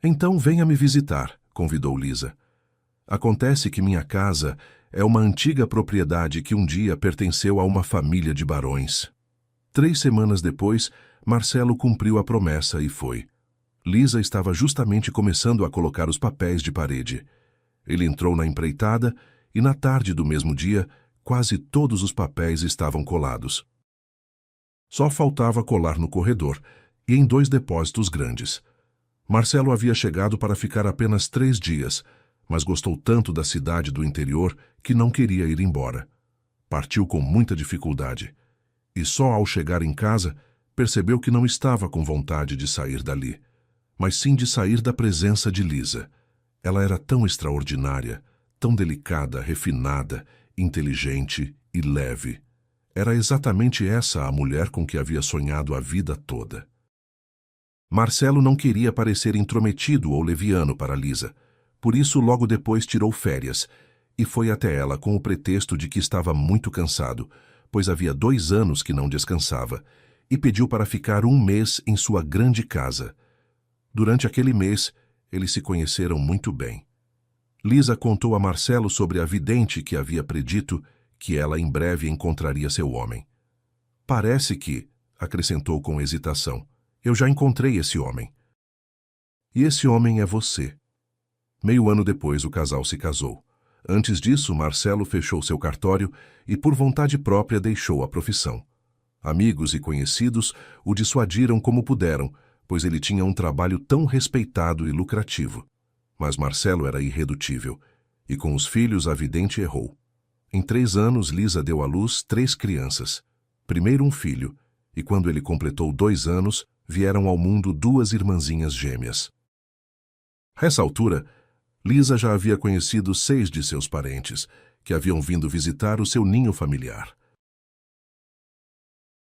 "Então venha me visitar", convidou Lisa. "Acontece que minha casa é uma antiga propriedade que um dia pertenceu a uma família de barões." 3 semanas depois, Marcelo cumpriu a promessa e foi. Lisa estava justamente começando a colocar os papéis de parede. Ele entrou na empreitada e, na tarde do mesmo dia, quase todos os papéis estavam colados. Só faltava colar no corredor e em 2 depósitos grandes. Marcelo havia chegado para ficar apenas 3 dias, mas gostou tanto da cidade do interior que não queria ir embora. Partiu com muita dificuldade. E só ao chegar em casa, percebeu que não estava com vontade de sair dali, mas sim de sair da presença de Lisa. Ela era tão extraordinária, tão delicada, refinada, inteligente e leve. Era exatamente essa a mulher com que havia sonhado a vida toda. Marcelo não queria parecer intrometido ou leviano para Lisa, por isso logo depois tirou férias e foi até ela com o pretexto de que estava muito cansado, pois havia 2 anos que não descansava, e pediu para ficar 1 mês em sua grande casa. Durante aquele mês, eles se conheceram muito bem. Lisa contou a Marcelo sobre a vidente que havia predito que ela em breve encontraria seu homem. "Parece que", acrescentou com hesitação, "eu já encontrei esse homem. E esse homem é você." Meio ano depois, o casal se casou. Antes disso, Marcelo fechou seu cartório e, por vontade própria, deixou a profissão. Amigos e conhecidos o dissuadiram como puderam, pois ele tinha um trabalho tão respeitado e lucrativo. Mas Marcelo era irredutível, e com os filhos a vidente errou. Em 3 anos, Lisa deu à luz 3 crianças. Primeiro um filho, e quando ele completou 2 anos, vieram ao mundo 2 irmãzinhas gêmeas. A essa altura, Lisa já havia conhecido 6 de seus parentes, que haviam vindo visitar o seu ninho familiar.